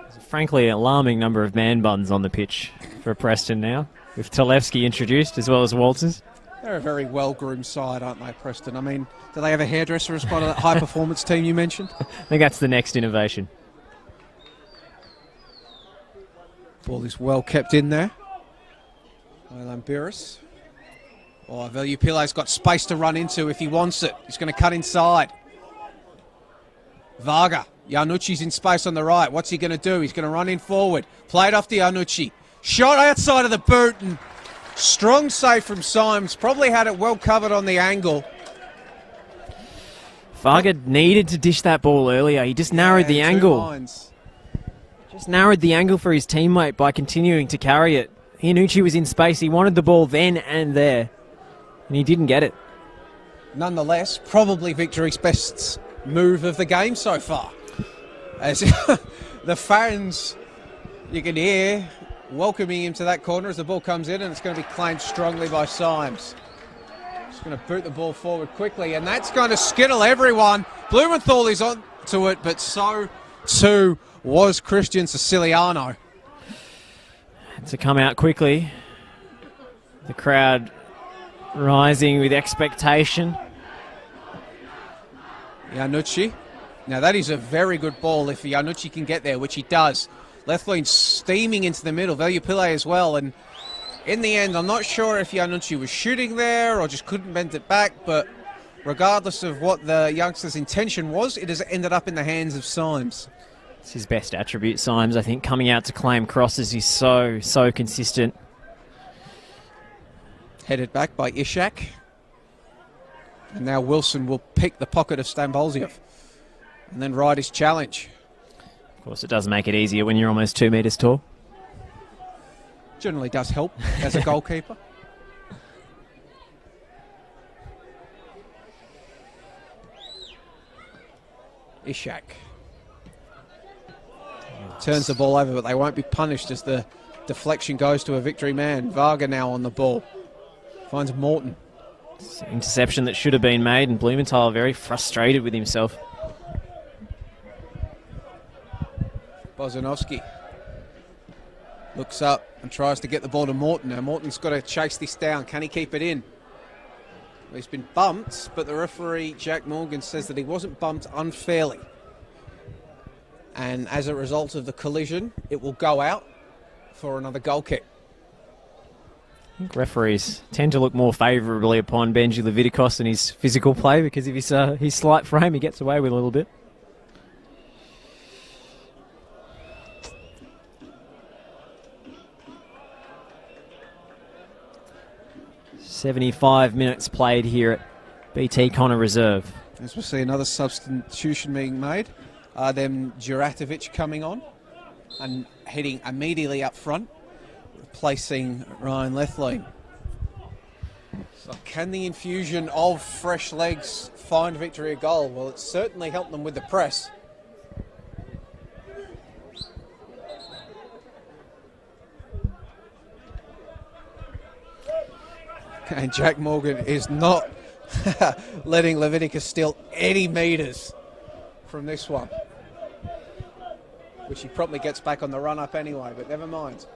There's a frankly alarming number of man buns on the pitch for Preston now, with Talevsky introduced as well as Walters. They're a very well-groomed side, aren't they, Preston? I mean, do they have a hairdresser as part of that high-performance team you mentioned? I think that's the next innovation. Ball is well kept in there. Lampiris. Oh, Velupile's got space to run into if he wants it. He's going to cut inside. Varga. Iannucci's in space on the right. What's he going to do? He's going to run in forward. Played off to Iannucci. Shot outside of the boot, and strong save from Symes. Probably had it well covered on the angle. Varga needed to dish that ball earlier. He just narrowed the angle. Just narrowed the angle for his teammate by continuing to carry it. Iannucci was in space. He wanted the ball then and there, and he didn't get it. Nonetheless, probably Victory's best move of the game so far. As the fans, you can hear, welcoming him to that corner as the ball comes in, and it's going to be claimed strongly by Symes. Just going to boot the ball forward quickly, and that's going to skittle everyone. Blumenthal is on to it, but so 2 was Christian Siciliano. To come out quickly. The crowd rising with expectation. Iannucci. Now that is a very good ball if Iannucci can get there, which he does. Lethlean steaming into the middle, Veljupile as well, and in the end I'm not sure if Iannucci was shooting there or just couldn't bend it back, but regardless of what the youngster's intention was, it has ended up in the hands of Symes. It's his best attribute, Symes, I think, coming out to claim crosses. He's so consistent. Headed back by Ishak. And now Wilson will pick the pocket of Stambolziev and then ride his challenge. Of course, it does make it easier when you're almost 2 metres tall. Generally does help as a goalkeeper. Ishak turns the ball over, but they won't be punished as the deflection goes to a victory man. Varga now on the ball. Finds Morton. It's an interception that should have been made, and Blumenthal very frustrated with himself. Bozanovsky looks up and tries to get the ball to Morton. Now Morton's got to chase this down. Can he keep it in? Well, he's been bumped, but the referee, Jack Morgan, says that he wasn't bumped unfairly. And as a result of the collision, it will go out for another goal kick. I think referees tend to look more favourably upon Benji Leviticos and his physical play because of his slight frame. He gets away with a little bit. "75 minutes played here at BT Connor Reserve." As we see another substitution being made. Then Juratovic coming on and heading immediately up front, replacing Ryan Lethlean. So can the infusion of fresh legs find victory a goal? Well, it's certainly helped them with the press. And Jack Morgan is not letting Leviticus steal any metres from this one, which he probably gets back on the run-up anyway, but never mind.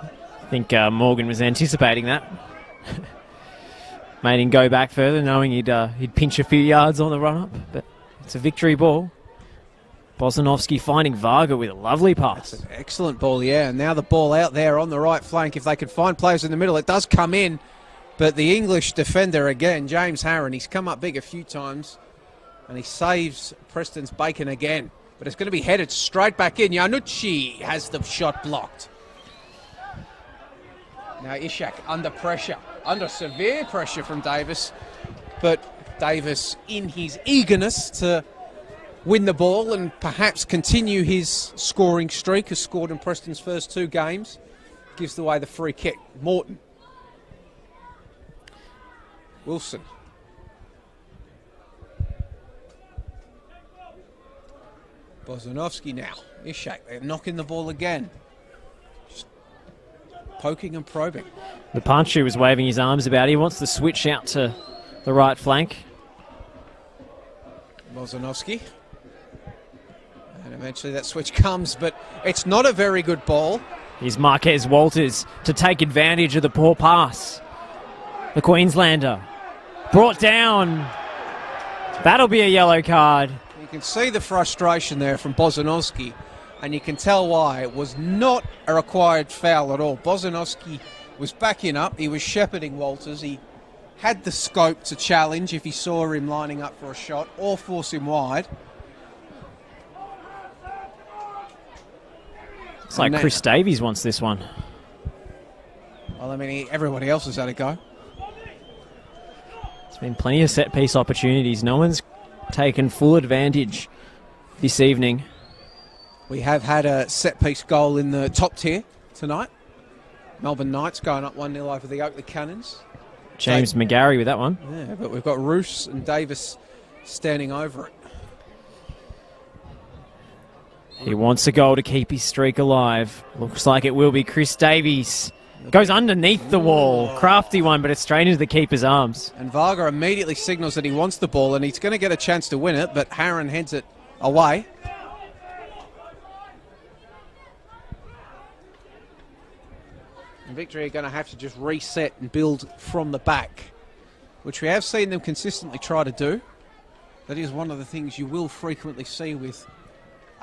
I think Morgan was anticipating that. Made him go back further, knowing he'd pinch a few yards on the run-up, but it's a victory ball. Bozanovsky finding Varga with a lovely pass. That's an excellent ball, yeah, and now the ball out there on the right flank. If they can find players in the middle, it does come in. But the English defender again, James Harron, he's come up big a few times and he saves Preston's bacon again. But it's going to be headed straight back in. Iannucci has the shot blocked. Now Ishak under pressure, under severe pressure from Davis. But Davis, in his eagerness to win the ball and perhaps continue his scoring streak, has scored in Preston's first 2 games, gives away the free kick. Morton. Wilson. Bozanovsky now. Ishak, they're knocking the ball again. Just poking and probing. The Panchu was waving his arms about. He wants to switch out to the right flank. Bozanovsky. And eventually that switch comes, but it's not a very good ball. Here's Marquez Walters to take advantage of the poor pass. The Queenslander. Brought down. That'll be a yellow card. You can see the frustration there from Bozanovsky, and you can tell why. It was not a required foul at all. Bozanovsky was backing up. He was shepherding Walters. He had the scope to challenge if he saw him lining up for a shot or force him wide. It's like Chris Davies wants this one. Well, I mean, everybody else has had a go. There's been plenty of set-piece opportunities. No one's taken full advantage this evening. We have had a set-piece goal in the top tier tonight. Melbourne Knights going up 1-0 over the Oakley Cannons. James McGarry with that one. Yeah, but we've got Roos and Davis standing over it. He wants a goal to keep his streak alive. Looks like it will be Chris Davies. Goes underneath the wall. Crafty one, but it's straight into the keeper's arms. And Varga immediately signals that he wants the ball, and he's going to get a chance to win it, but Harron heads it away. And Victory are going to have to just reset and build from the back, which we have seen them consistently try to do. That is one of the things you will frequently see with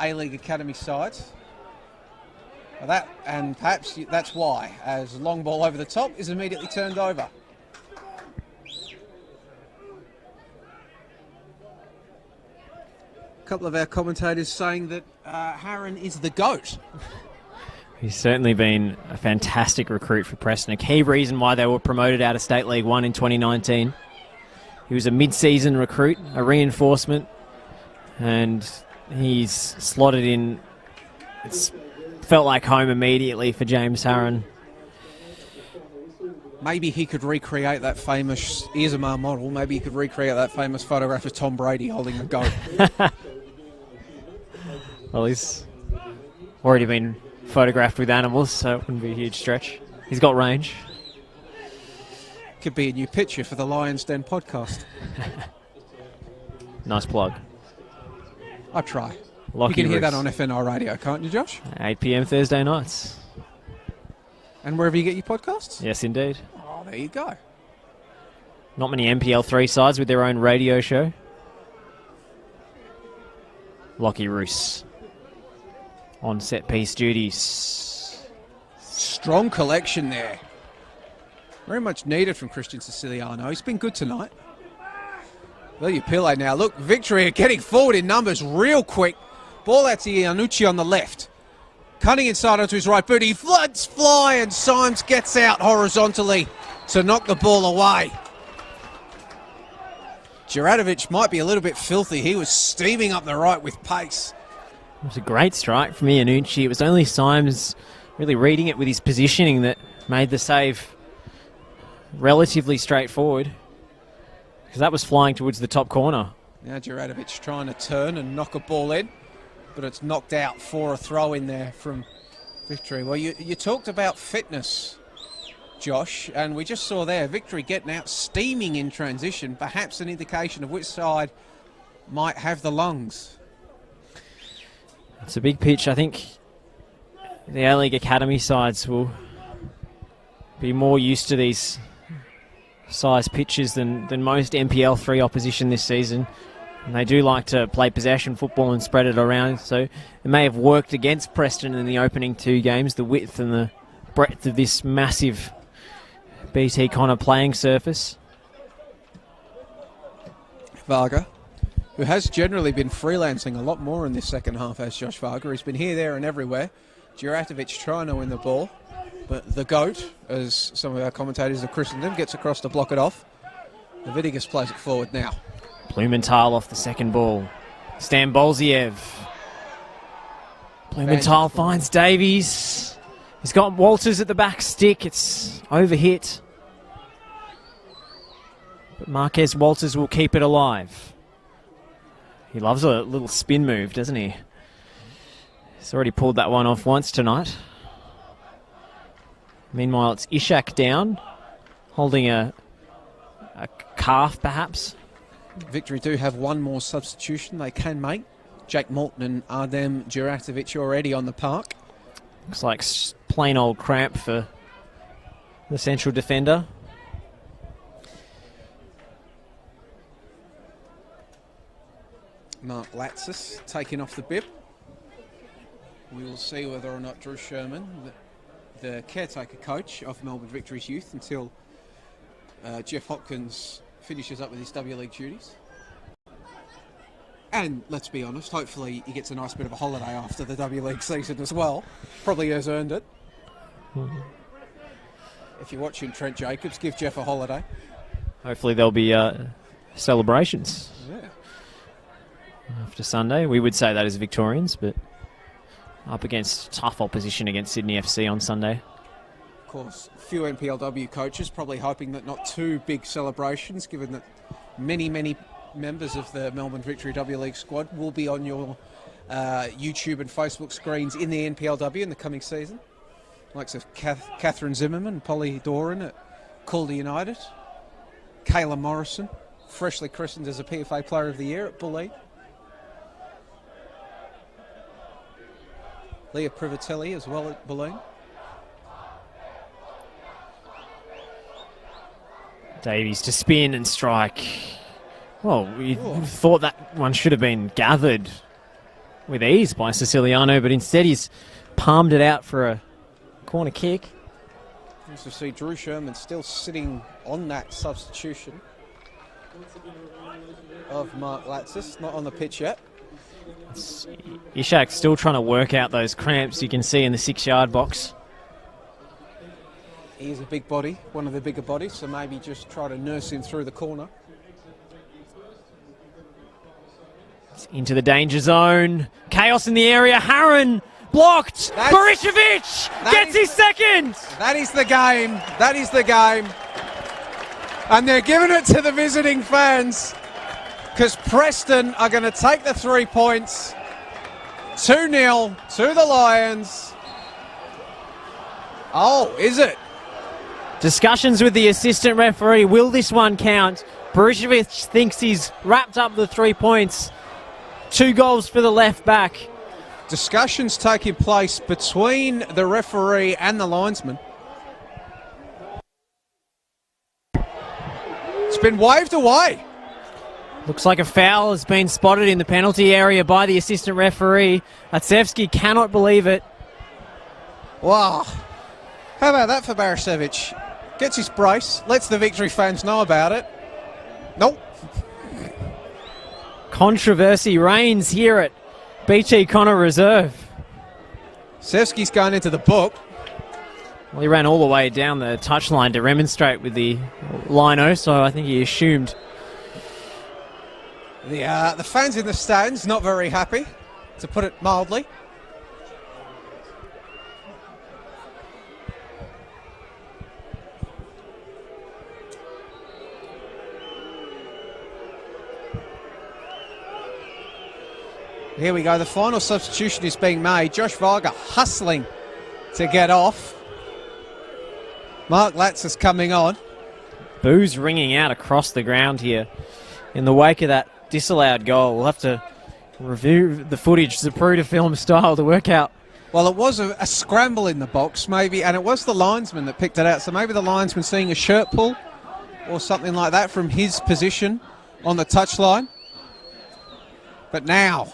A-League Academy sides. And perhaps that's why, as long ball over the top is immediately turned over. A couple of our commentators saying that Harron is the GOAT. He's certainly been a fantastic recruit for Preston, a key reason why they were promoted out of State League 1 in 2019. He was a mid-season recruit, a reinforcement, and he's slotted in. It's felt like home immediately for James Harron. Maybe he could recreate that famous Izamar model. Maybe he could recreate that famous photograph of Tom Brady holding the GOAT. Well, he's already been photographed with animals, so it wouldn't be a huge stretch. He's got range. Could be a new picture for the Lions Den podcast. Nice plug. I try. Lockie you can hear Roos. that on FNR radio, can't you, Josh? 8 p.m. Thursday nights. And wherever you get your podcasts? Yes, indeed. Oh, there you go. Not many NPL3 sides with their own radio show. Lockie Roos on set-piece duties. Strong collection there. Very much needed from Christian Siciliano. He's been good tonight. Lily Pillay now. Look, Victory are getting forward in numbers real quick. Ball out to Iannucci on the left. Cutting inside onto his right boot. He floods fly and Symes gets out horizontally to knock the ball away. Juratovic might be a little bit filthy. He was steaming up the right with pace. It was a great strike from Iannucci. It was only Symes really reading it with his positioning that made the save relatively straightforward, because that was flying towards the top corner. Now Juratovic trying to turn and knock a ball in, but it's knocked out for a throw in there from Victory. Well, you talked about fitness, Josh, and we just saw there Victory getting out steaming in transition, perhaps an indication of which side might have the lungs. It's a big pitch. I think the A-League Academy sides will be more used to these size pitches than most NPL3 opposition this season. And they do like to play possession football and spread it around, so it may have worked against Preston in the opening two games, the width and the breadth of this massive BT Connor playing surface. Varga, who has generally been freelancing a lot more in this second half as Josh Varga. He's been here, there and everywhere. Juratovic trying to win the ball, but the GOAT, as some of our commentators have christened him, gets across to block it off. Leviticus plays it forward now. Blumenthal off the second ball. Stambolziev. Blumenthal finds Davies. He's got Walters at the back stick. It's overhit. But Marquez Walters will keep it alive. He loves a little spin move, doesn't he? He's already pulled that one off once tonight. Meanwhile, it's Ishak down, holding a calf perhaps. Victory do have one more substitution they can make. Jake Moulton and Ardem Juratovic already on the park. Looks like plain old cramp for the central defender. Mark Latsis taking off the bib. We will see whether or not Drew Sherman, the caretaker coach of Melbourne Victory's youth, until Jeff Hopkins finishes up with his W League duties. And let's be honest, hopefully he gets a nice bit of a holiday after the W League season as well. Probably has earned it. If you're watching Trent Jacobs, give Jeff a holiday. Hopefully there'll be celebrations. Yeah. After Sunday. We would say that as Victorians, but up against tough opposition against Sydney FC on Sunday. Of course, few NPLW coaches probably hoping that not too big celebrations, given that many members of the Melbourne Victory W League squad will be on your YouTube and Facebook screens in the NPLW in the coming season. Likes of Catherine Zimmerman, Polly Doran at Calder United. Kayla Morrison, freshly christened as a PFA Player of the Year at Bulleen. Leah Privatelli as well at Bulleen. Davies to spin and strike. Well, we thought that one should have been gathered with ease by Siciliano, but instead he's palmed it out for a corner kick. Nice to see Drew Sherman still sitting on that substitution of Mark Latsis, not on the pitch yet. Ishak still trying to work out those cramps you can see in the 6-yard box. He is a big body, one of the bigger bodies, so maybe just try to nurse him through the corner. It's into the danger zone. Chaos in the area. Harron blocked. Borishevic gets his second. That is the game. That is the game. And they're giving it to the visiting fans because Preston are going to take the 3 points. 2-0 to the Lions. Oh, is it? Discussions with the assistant referee. Will this one count? Borishevic thinks he's wrapped up the 3 points. 2 goals for the left back. Discussions taking place between the referee and the linesman. It's been waved away. Looks like a foul has been spotted in the penalty area by the assistant referee. Atsevsky cannot believe it. Wow. How about that for Barisevic? Gets his brace, lets the Victory fans know about it. Nope. Controversy reigns here at BT Connor Reserve. Sevsky's going into the book. Well, he ran all the way down the touchline to remonstrate with the lino, so I think he assumed. The fans in the stands not very happy, to put it mildly. Here we go, the final substitution is being made. Josh Varga hustling to get off. Mark Latz is coming on. Boos ringing out across the ground here in the wake of that disallowed goal. We'll have to review the footage, Zapruder film style, to work out. Well, it was a scramble in the box, maybe, and it was the linesman that picked it out. So maybe the linesman seeing a shirt pull or something like that from his position on the touchline. But now,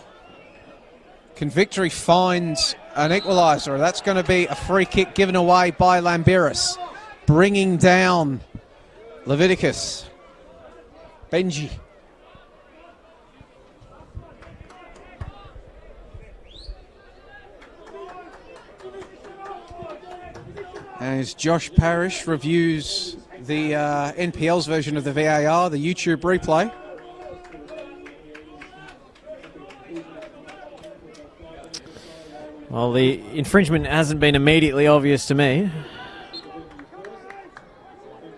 can Victory find an equaliser? That's going to be a free kick given away by Lambiris, bringing down Leviticus. Benji. As Josh Parrish reviews the NPL's version of the VAR, the YouTube replay. Well, the infringement hasn't been immediately obvious to me.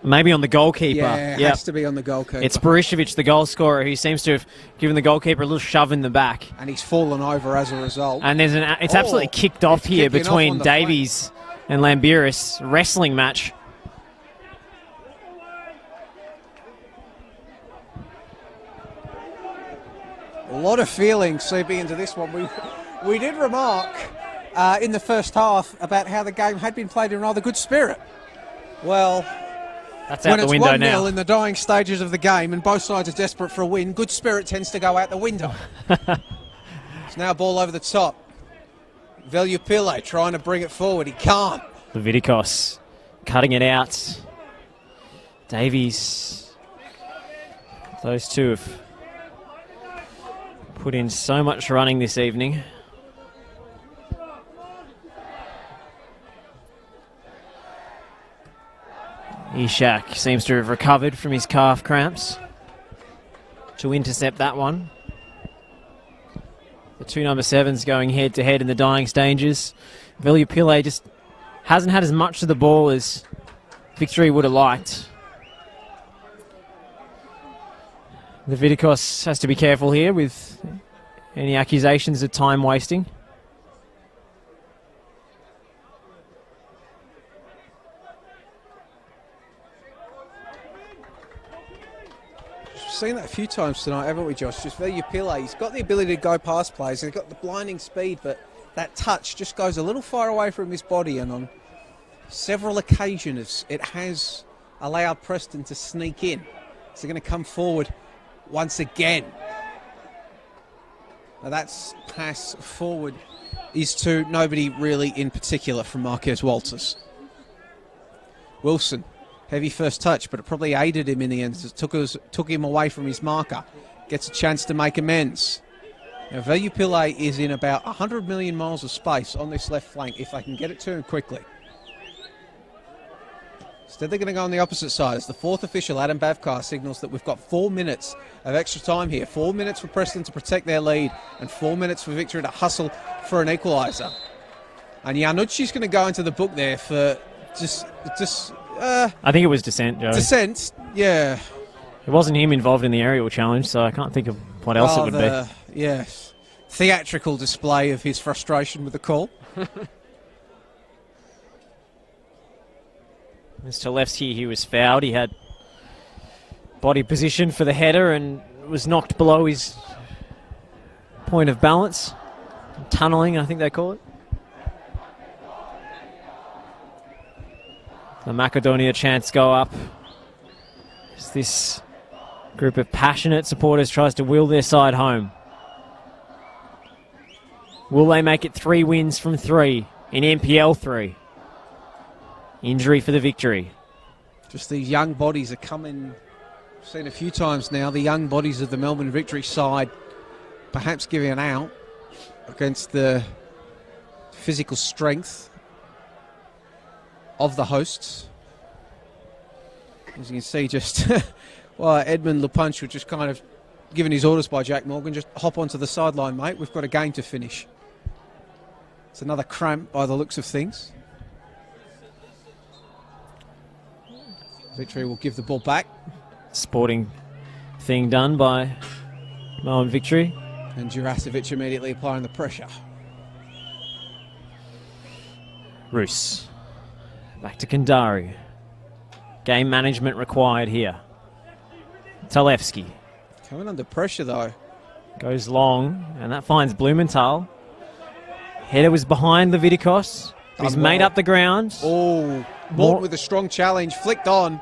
Maybe on the goalkeeper. Yeah, it has to be on the goalkeeper. It's Borishevic, the goal scorer, who seems to have given the goalkeeper a little shove in the back. And he's fallen over as a result. And there's it's absolutely kicked off here between Davies and Lambiris. Wrestling match. A lot of feeling seeping into this one. We did remark in the first half about how the game had been played in rather good spirit. Well, that's out the window now. When it's 1-0 in the dying stages of the game and both sides are desperate for a win, good spirit tends to go out the window. It's now ball over the top. Velupile trying to bring it forward. He can't. Leviticos cutting it out. Davies. Those two have put in so much running this evening. Ishak seems to have recovered from his calf cramps to intercept that one. The two number 7s going head to head in the dying stages. Velupile just hasn't had as much of the ball as Victory would have liked. Leviticos has to be careful here with any accusations of time wasting. seen that a few times tonight, haven't we, Josh? Just Pele, he's got the ability to go past players. He's got the blinding speed, but that touch just goes a little far away from his body, and on several occasions it has allowed Preston to sneak in. So they're going to come forward once again. Now that's pass forward is to nobody really in particular from Marquez Walters. Wilson, heavy first touch, but it probably aided him in the end. It took him away from his marker. Gets a chance to make amends. Now Pele is in about 100 million miles of space on this left flank if they can get it to him quickly. Instead, they're going to go on the opposite side. As the fourth official, Adam Bavkar, signals that we've got 4 minutes of extra time here. 4 minutes for Preston to protect their lead and 4 minutes for Victory to hustle for an equaliser. And Iannucci's going to go into the book there for I think it was dissent, Joe. Dissent, yeah. It wasn't him involved in the aerial challenge, so I can't think of what else it would be. Yes. Theatrical display of his frustration with the call. Mr. Lefsky, he was fouled. He had body position for the header and was knocked below his point of balance. Tunnelling, I think they call it. The Macedonia chants go up as this group of passionate supporters tries to wheel their side home. Will they make it 3 wins from 3 in NPL3? Injury for the Victory. Just these young bodies are coming. I've seen a few times now, the young bodies of the Melbourne Victory side perhaps giving an out against the physical strength of the hosts. As you can see, just Edmund Lepunch was just kind of given his orders by Jack Morgan, just hop onto the sideline, mate. We've got a game to finish. It's another cramp by the looks of things. Victory will give the ball back. Sporting thing done by Melbourne Victory. And Jurasovic immediately applying the pressure. Roos. Back to Kandari. Game management required here. Talevski. Coming under pressure though. Goes long, and that finds Blumenthal. Header was behind Leviticos. He's made up the ground. Oh, Morton with a strong challenge, flicked on.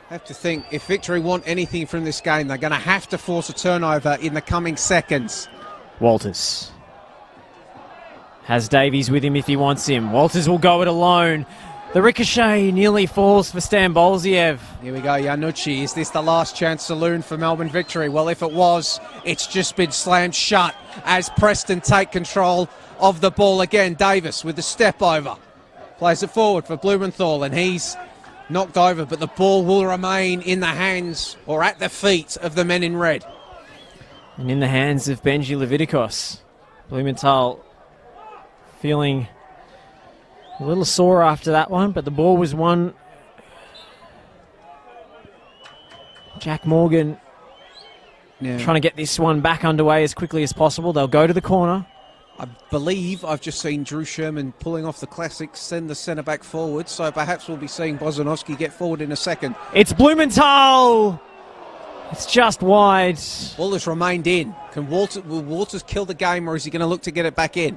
Have to think, if Victory want anything from this game, they're going to have to force a turnover in the coming seconds. Walters has Davies with him if he wants him. Walters will go it alone. The ricochet nearly falls for Stambolziev. Here we go, Iannucci. Is this the last chance saloon for Melbourne Victory? Well, if it was, it's just been slammed shut as Preston take control of the ball again. Davis with the step over. Plays it forward for Blumenthal, and he's knocked over, but the ball will remain in the hands or at the feet of the men in red. And in the hands of Benji Leviticos. Blumenthal feeling a little sore after that one, but the ball was won. Jack Morgan trying to get this one back underway as quickly as possible. They'll go to the corner. I believe I've just seen Drew Sherman pulling off the classics, send the centre back forward, so perhaps we'll be seeing Bozanovski get forward in a second. It's Blumenthal! It's just wide. Ball has remained in. Will Walters kill the game, or is he going to look to get it back in?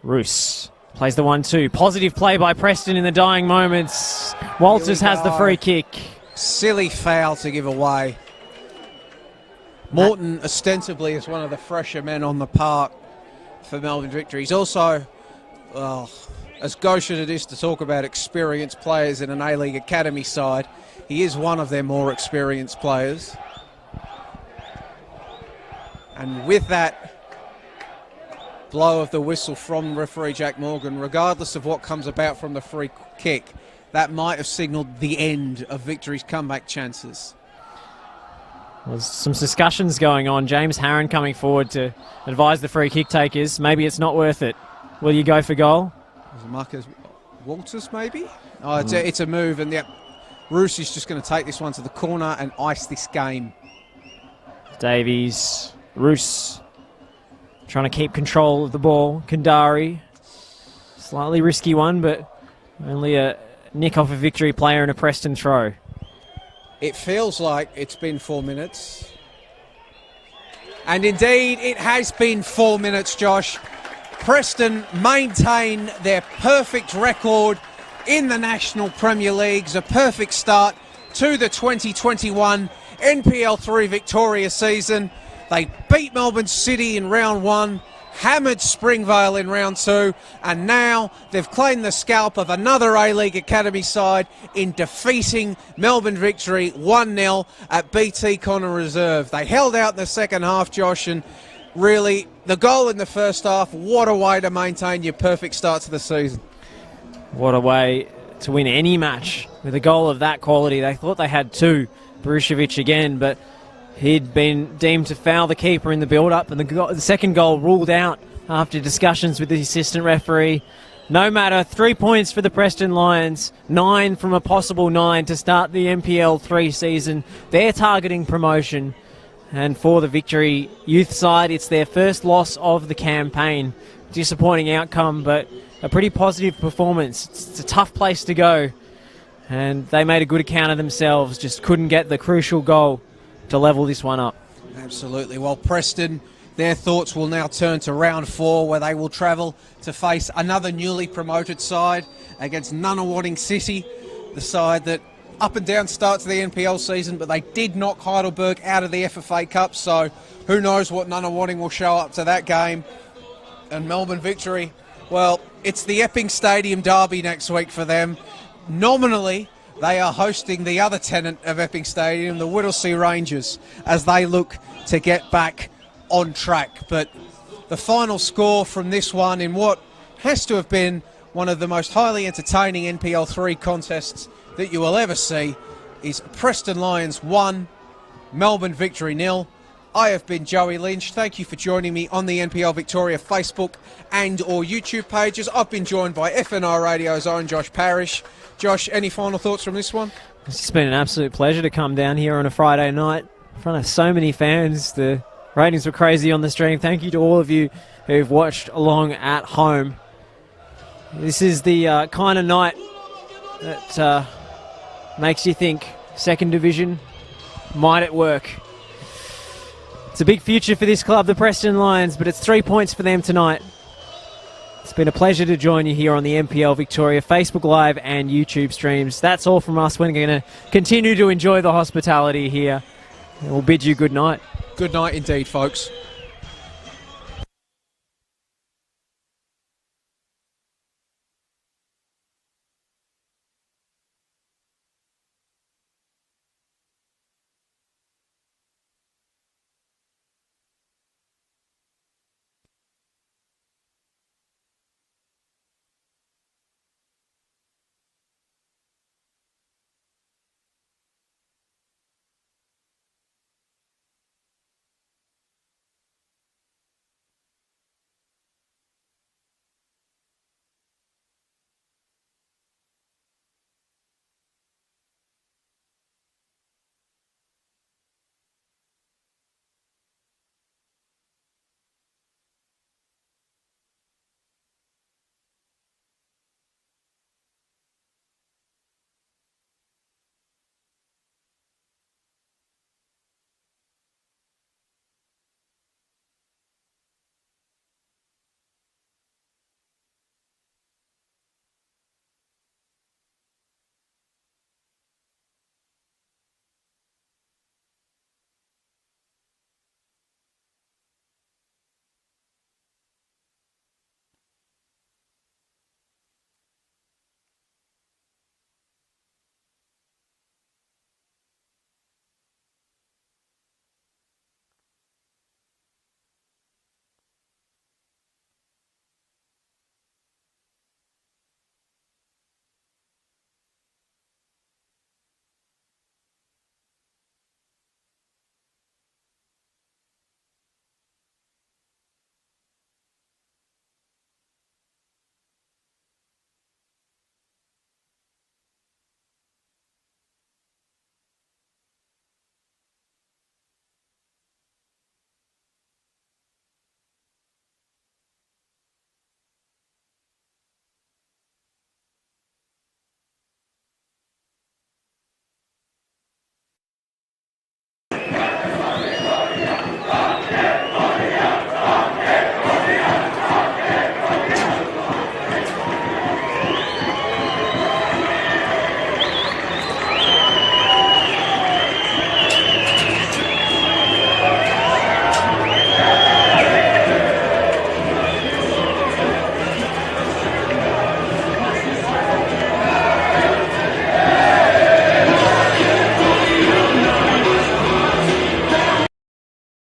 Roos plays the 1-2. Positive play by Preston in the dying moments. Walters has the free kick. Silly foul to give away. Morton ostensibly is one of the fresher men on the park for Melbourne Victory. He's also, well, as gauche as it is to talk about experienced players in an A-League Academy side, he is one of their more experienced players. And with that blow of the whistle from referee Jack Morgan, regardless of what comes about from the free kick, that might have signalled the end of Victory's comeback chances. There's some discussions going on. James Harron coming forward to advise the free kick takers. Maybe it's not worth it. Will you go for goal? Marcus Walters, maybe? Oh, it's a move, and yep, Roos is just going to take this one to the corner and ice this game. Davies, Roos trying to keep control of the ball. Kandari. Slightly risky one, but only a nick off a Victory player and a Preston throw. It feels like it's been 4 minutes. And indeed, it has been 4 minutes, Josh. Preston maintain their perfect record in the National Premier Leagues, a perfect start to the 2021 NPL3 Victoria season. They beat Melbourne City in round 1, hammered Springvale in round 2, and now they've claimed the scalp of another A-League Academy side in defeating Melbourne Victory 1-0 at BT Connor Reserve. They held out in the second half, Josh, and really the goal in the first half, what a way to maintain your perfect start to the season. What a way to win any match with a goal of that quality. They thought they had two, Barušević again, but he'd been deemed to foul the keeper in the build-up, and the second goal ruled out after discussions with the assistant referee. No matter, 3 points for the Preston Lions, 9 from a possible 9 to start the NPL3 season. They're targeting promotion, and for the Victory youth side, it's their first loss of the campaign. Disappointing outcome, but a pretty positive performance. It's a tough place to go, and they made a good account of themselves, just couldn't get the crucial goal to level this one up. Absolutely. Well, Preston, their thoughts will now turn to round 4, where they will travel to face another newly promoted side against Nunawading City, the side that up and down starts the NPL season, but they did knock Heidelberg out of the FFA Cup, so who knows what Nunawading will show up to that game. And Melbourne Victory, well, it's the Epping Stadium derby next week for them. Nominally, they are hosting the other tenant of Epping Stadium, the Whittlesea Rangers, as they look to get back on track. But the final score from this one, in what has to have been one of the most highly entertaining NPL3 contests that you will ever see, is Preston Lions 1, Melbourne Victory 0. I have been Joey Lynch. Thank you for joining me on the NPL Victoria Facebook and or YouTube pages. I've been joined by FNR Radio's own Josh Parrish. Josh, any final thoughts from this one? It's just been an absolute pleasure to come down here on a Friday night in front of so many fans. The ratings were crazy on the stream. Thank you to all of you who've watched along at home. This is the kind of night that makes you think second division, might it work? It's a big future for this club, the Preston Lions, but it's 3 points for them tonight. It's been a pleasure to join you here on the NPL Victoria Facebook Live and YouTube streams. That's all from us. We're going to continue to enjoy the hospitality here, and we'll bid you good night. Good night indeed, folks.